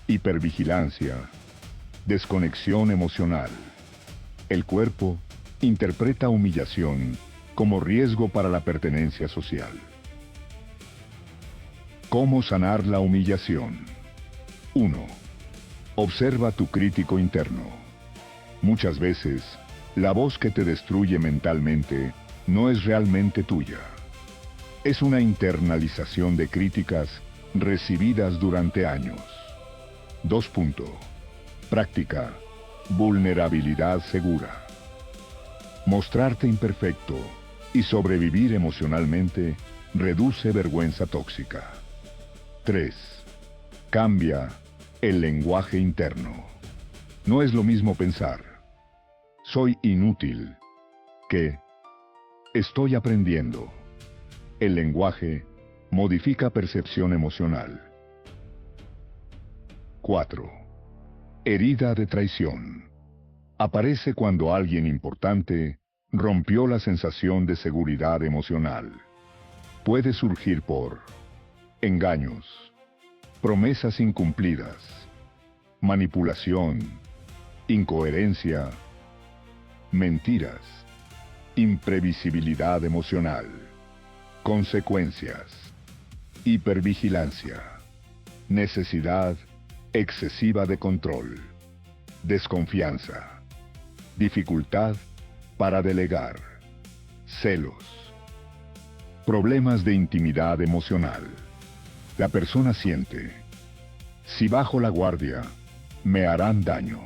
hipervigilancia, desconexión emocional. El cuerpo interpreta humillación como riesgo para la pertenencia social. ¿Cómo sanar la humillación? 1. Observa tu crítico interno. Muchas veces, la voz que te destruye mentalmente no es realmente tuya. Es una internalización de críticas recibidas durante años. 2. Práctica, vulnerabilidad segura. Mostrarte imperfecto Y sobrevivir emocionalmente reduce vergüenza tóxica. 3. Cambia el lenguaje interno. No es lo mismo pensar "soy inútil" que "estoy aprendiendo". El lenguaje modifica percepción emocional. 4. Herida de traición. Aparece cuando alguien importante rompió la sensación de seguridad emocional. Puede surgir por engaños, promesas incumplidas, manipulación, incoherencia, mentiras, imprevisibilidad emocional, consecuencias, hipervigilancia, necesidad excesiva de control, desconfianza, dificultad para delegar, celos, problemas de intimidad emocional. La persona siente: si bajo la guardia, me harán daño.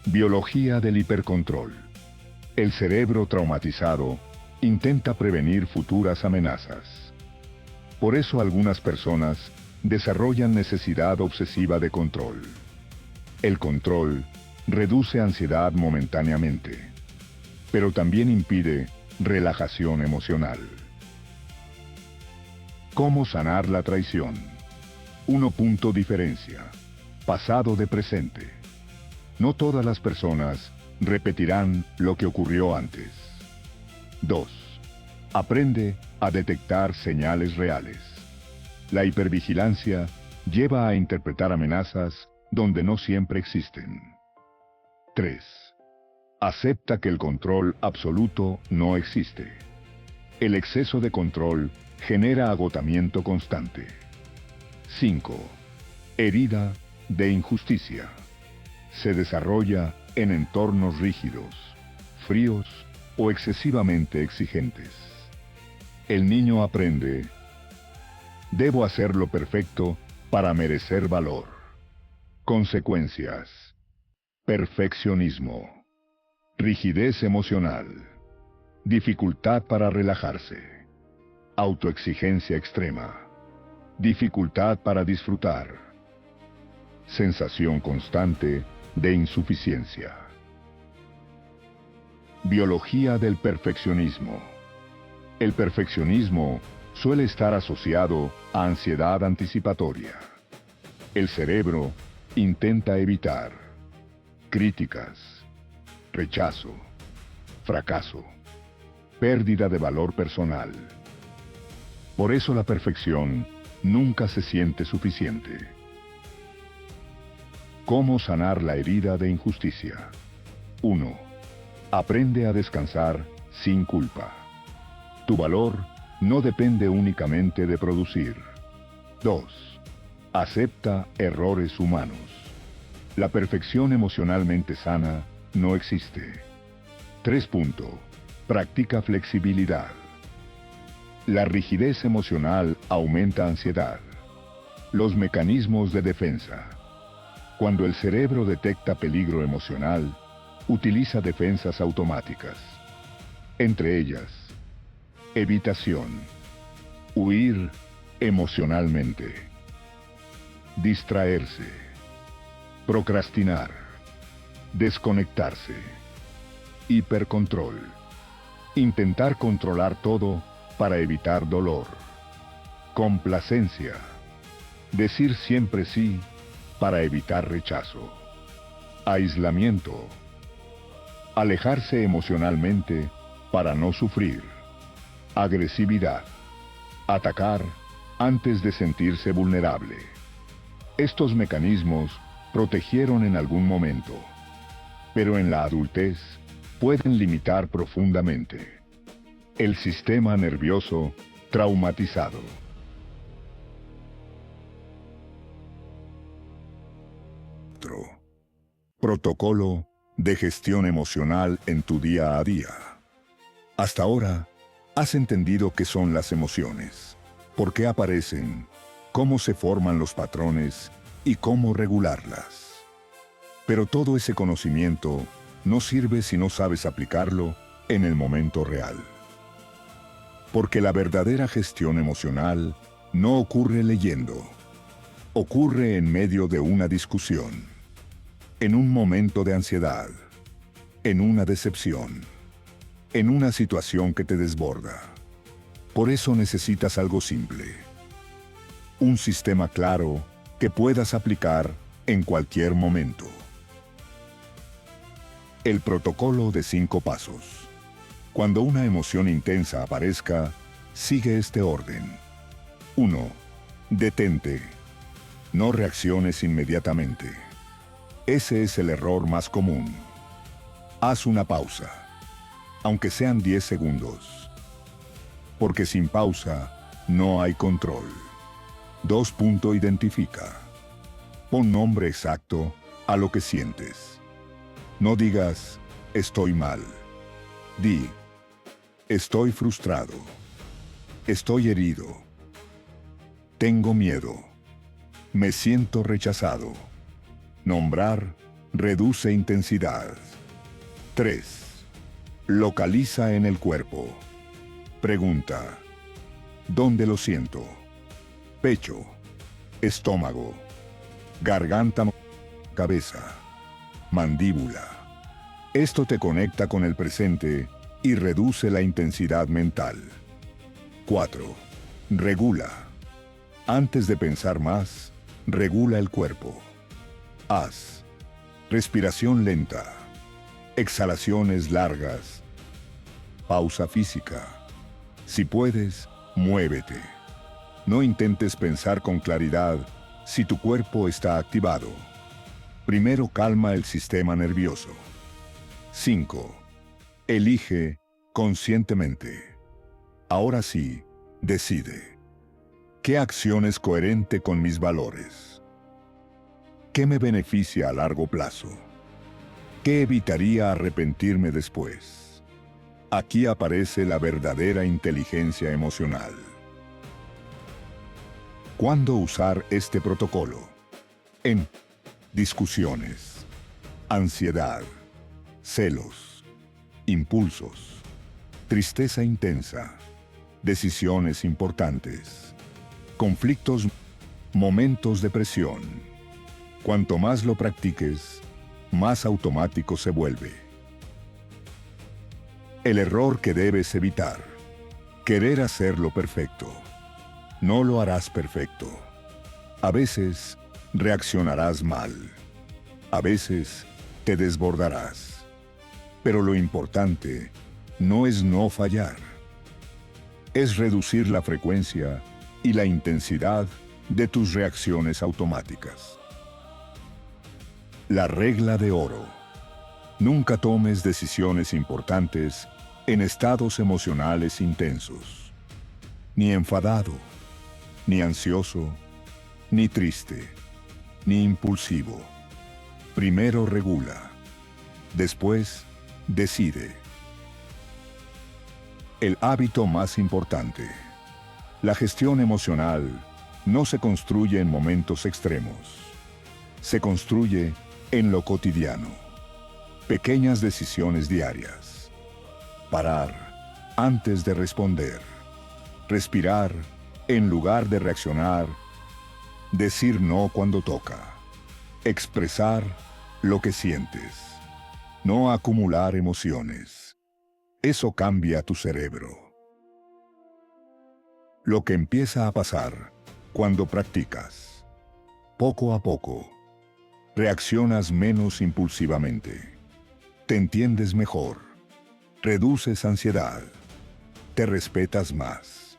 Biología del hipercontrol. El cerebro traumatizado intenta prevenir futuras amenazas. Por eso algunas personas desarrollan necesidad obsesiva de control. El control reduce ansiedad momentáneamente, pero también impide relajación emocional. ¿Cómo sanar la traición? 1. Diferencia. Pasado de presente. No todas las personas repetirán lo que ocurrió antes. 2. Aprende a detectar señales reales. La hipervigilancia lleva a interpretar amenazas donde no siempre existen. 3. Acepta que el control absoluto no existe. El exceso de control genera agotamiento constante. 5. Herida de injusticia. Se desarrolla en entornos rígidos, fríos o excesivamente exigentes. El niño aprende: debo hacerlo perfecto para merecer valor. Consecuencias: perfeccionismo, rigidez emocional, dificultad para relajarse, autoexigencia extrema, dificultad para disfrutar, sensación constante de insuficiencia. Biología del perfeccionismo. El perfeccionismo suele estar asociado a ansiedad anticipatoria. El cerebro intenta evitar críticas, rechazo, fracaso, pérdida de valor personal. Por eso la perfección nunca se siente suficiente. ¿Cómo sanar la herida de injusticia? 1. Aprende a descansar sin culpa. Tu valor no depende únicamente de producir. 2. Acepta errores humanos. La perfección emocionalmente sana no existe. 3. Practica flexibilidad. La rigidez emocional aumenta ansiedad. Los mecanismos de defensa. Cuando el cerebro detecta peligro emocional, utiliza defensas automáticas. Entre ellas: evitación, huir emocionalmente, distraerse, procrastinar, desconectarse, hipercontrol, intentar controlar todo para evitar dolor, complacencia, decir siempre sí para evitar rechazo, aislamiento, alejarse emocionalmente para no sufrir, agresividad, atacar antes de sentirse vulnerable. Estos mecanismos protegieron en algún momento, pero en la adultez pueden limitar profundamente el sistema nervioso traumatizado. Protocolo de gestión emocional en tu día a día. Hasta ahora, has entendido qué son las emociones, por qué aparecen, cómo se forman los patrones y cómo regularlas. Pero todo ese conocimiento no sirve si no sabes aplicarlo en el momento real. Porque la verdadera gestión emocional no ocurre leyendo. Ocurre en medio de una discusión, en un momento de ansiedad, en una decepción, en una situación que te desborda. Por eso necesitas algo simple. Un sistema claro que puedas aplicar en cualquier momento. El protocolo de 5 pasos. Cuando una emoción intensa aparezca, sigue este orden. 1. Detente. No reacciones inmediatamente. Ese es el error más común. Haz una pausa, aunque sean 10 segundos. Porque sin pausa, no hay control. 2. Identifica. Pon nombre exacto a lo que sientes. No digas, estoy mal. Di, estoy frustrado. Estoy herido. Tengo miedo. Me siento rechazado. Nombrar reduce intensidad. 3. Localiza en el cuerpo. Pregunta. ¿Dónde lo siento? Pecho, estómago, garganta, cabeza, mandíbula. Esto te conecta con el presente y reduce la intensidad mental. 4. Regula. Antes de pensar más, regula el cuerpo. Haz respiración lenta, exhalaciones largas, pausa física. Si puedes, muévete. No intentes pensar con claridad si tu cuerpo está activado. Primero calma el sistema nervioso. 5. Elige conscientemente. Ahora sí, decide. ¿Qué acción es coherente con mis valores? ¿Qué me beneficia a largo plazo? ¿Qué evitaría arrepentirme después? Aquí aparece la verdadera inteligencia emocional. ¿Cuándo usar este protocolo? En discusiones, ansiedad, celos, impulsos, tristeza intensa, decisiones importantes, conflictos, momentos de presión. Cuanto más lo practiques, más automático se vuelve. El error que debes evitar: querer hacerlo perfecto. No lo harás perfecto. A veces reaccionarás mal. A veces te desbordarás. Pero lo importante no es no fallar. Es reducir la frecuencia y la intensidad de tus reacciones automáticas. La regla de oro. Nunca tomes decisiones importantes en estados emocionales intensos. Ni enfadado, ni ansioso, ni triste, ni impulsivo. Primero regula. Después, decide. El hábito más importante. La gestión emocional no se construye en momentos extremos. Se construye en lo cotidiano. Pequeñas decisiones diarias. Parar antes de responder. Respirar en lugar de reaccionar. Decir no cuando toca. Expresar lo que sientes. No acumular emociones. Eso cambia tu cerebro. Lo que empieza a pasar cuando practicas. Poco a poco, reaccionas menos impulsivamente. Te entiendes mejor. Reduces ansiedad. Te respetas más.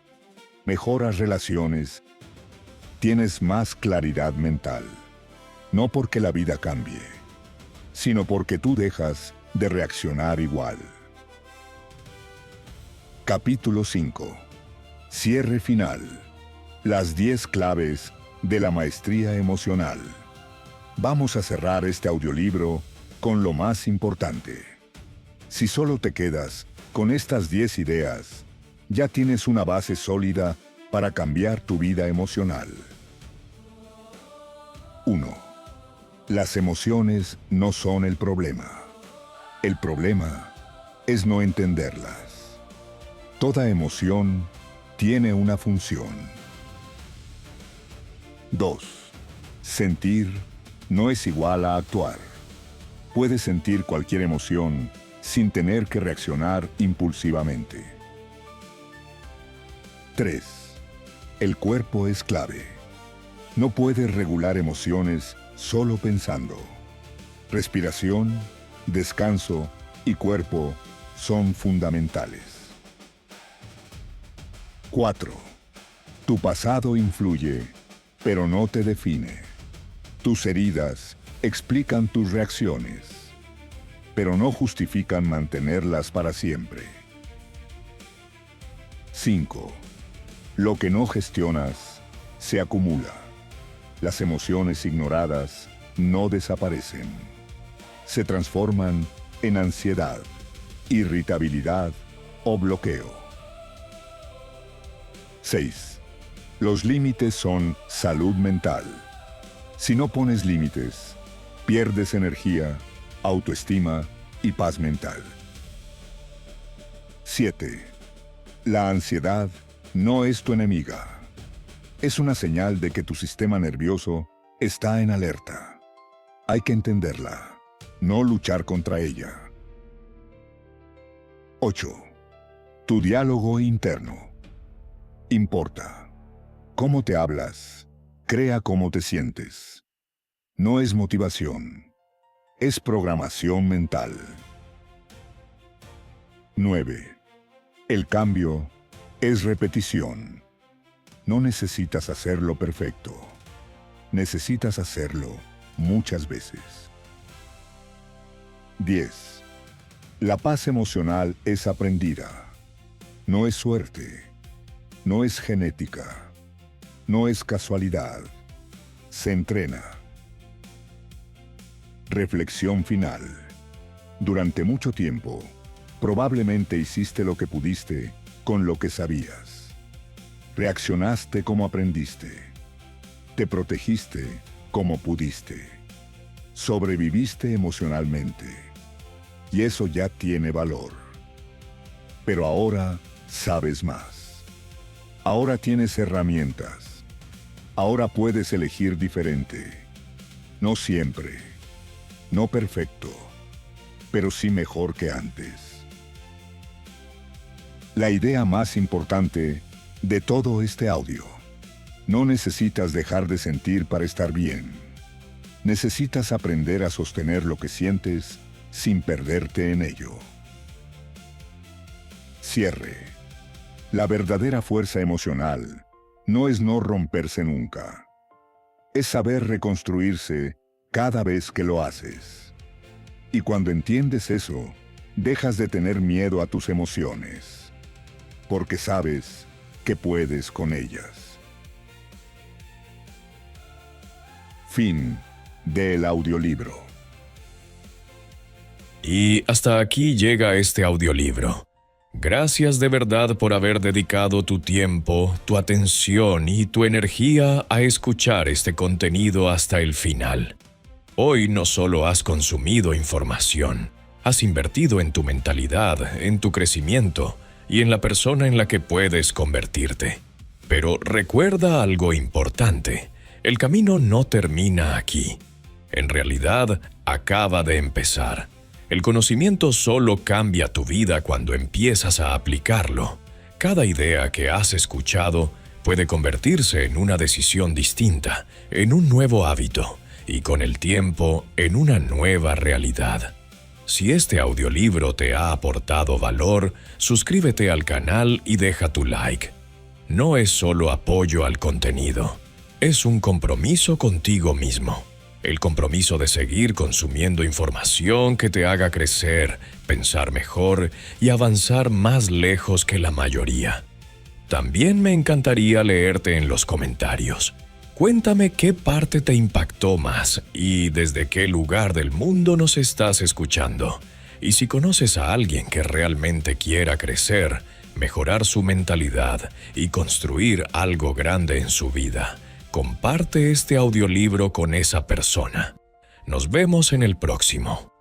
Mejoras relaciones. Tienes más claridad mental. No porque la vida cambie, sino porque tú dejas de reaccionar igual. Capítulo 5. Cierre final. Las 10 claves de la maestría emocional. Vamos a cerrar este audiolibro con lo más importante. Si solo te quedas con estas 10 ideas, ya tienes una base sólida para cambiar tu vida emocional. 1. Las emociones no son el problema. El problema es no entenderlas. Toda emoción tiene una función. 2. Sentir no es igual a actuar. Puedes sentir cualquier emoción sin tener que reaccionar impulsivamente. 3. El cuerpo es clave. No puedes regular emociones solo pensando. Respiración, descanso y cuerpo son fundamentales. 4. Tu pasado influye, pero no te define. Tus heridas explican tus reacciones, pero no justifican mantenerlas para siempre. 5. Lo que no gestionas se acumula. Las emociones ignoradas no desaparecen. Se transforman en ansiedad, irritabilidad o bloqueo. 6. Los límites son salud mental. Si no pones límites, pierdes energía, autoestima y paz mental. 7. La ansiedad no es tu enemiga. Es una señal de que tu sistema nervioso está en alerta. Hay que entenderla, no luchar contra ella. 8. Tu diálogo interno. Importa. Cómo te hablas, crea cómo te sientes. No es motivación, es programación mental. 9. El cambio es repetición. No necesitas hacerlo perfecto. Necesitas hacerlo muchas veces. 10. La paz emocional es aprendida. No es suerte. No es genética. No es casualidad. Se entrena. Reflexión final. Durante mucho tiempo, probablemente hiciste lo que pudiste con lo que sabías. Reaccionaste como aprendiste. Te protegiste como pudiste. Sobreviviste emocionalmente. Y eso ya tiene valor. Pero ahora sabes más. Ahora tienes herramientas. Ahora puedes elegir diferente. No siempre. No perfecto. Pero sí mejor que antes. La idea más importante de todo este audio. No necesitas dejar de sentir para estar bien. Necesitas aprender a sostener lo que sientes sin perderte en ello. Cierre. La verdadera fuerza emocional no es no romperse nunca. Es saber reconstruirse cada vez que lo haces. Y cuando entiendes eso, dejas de tener miedo a tus emociones, porque sabes que puedes con ellas. Fin del audiolibro. Y hasta aquí llega este audiolibro. Gracias de verdad por haber dedicado tu tiempo, tu atención y tu energía a escuchar este contenido hasta el final. Hoy no solo has consumido información, has invertido en tu mentalidad, en tu crecimiento y en la persona en la que puedes convertirte. Pero recuerda algo importante: el camino no termina aquí. En realidad, acaba de empezar. El conocimiento solo cambia tu vida cuando empiezas a aplicarlo. Cada idea que has escuchado puede convertirse en una decisión distinta, en un nuevo hábito y con el tiempo en una nueva realidad. Si este audiolibro te ha aportado valor, suscríbete al canal y deja tu like. No es solo apoyo al contenido, es un compromiso contigo mismo. El compromiso de seguir consumiendo información que te haga crecer, pensar mejor y avanzar más lejos que la mayoría. También me encantaría leerte en los comentarios. Cuéntame qué parte te impactó más y desde qué lugar del mundo nos estás escuchando. Y si conoces a alguien que realmente quiera crecer, mejorar su mentalidad y construir algo grande en su vida, comparte este audiolibro con esa persona. Nos vemos en el próximo.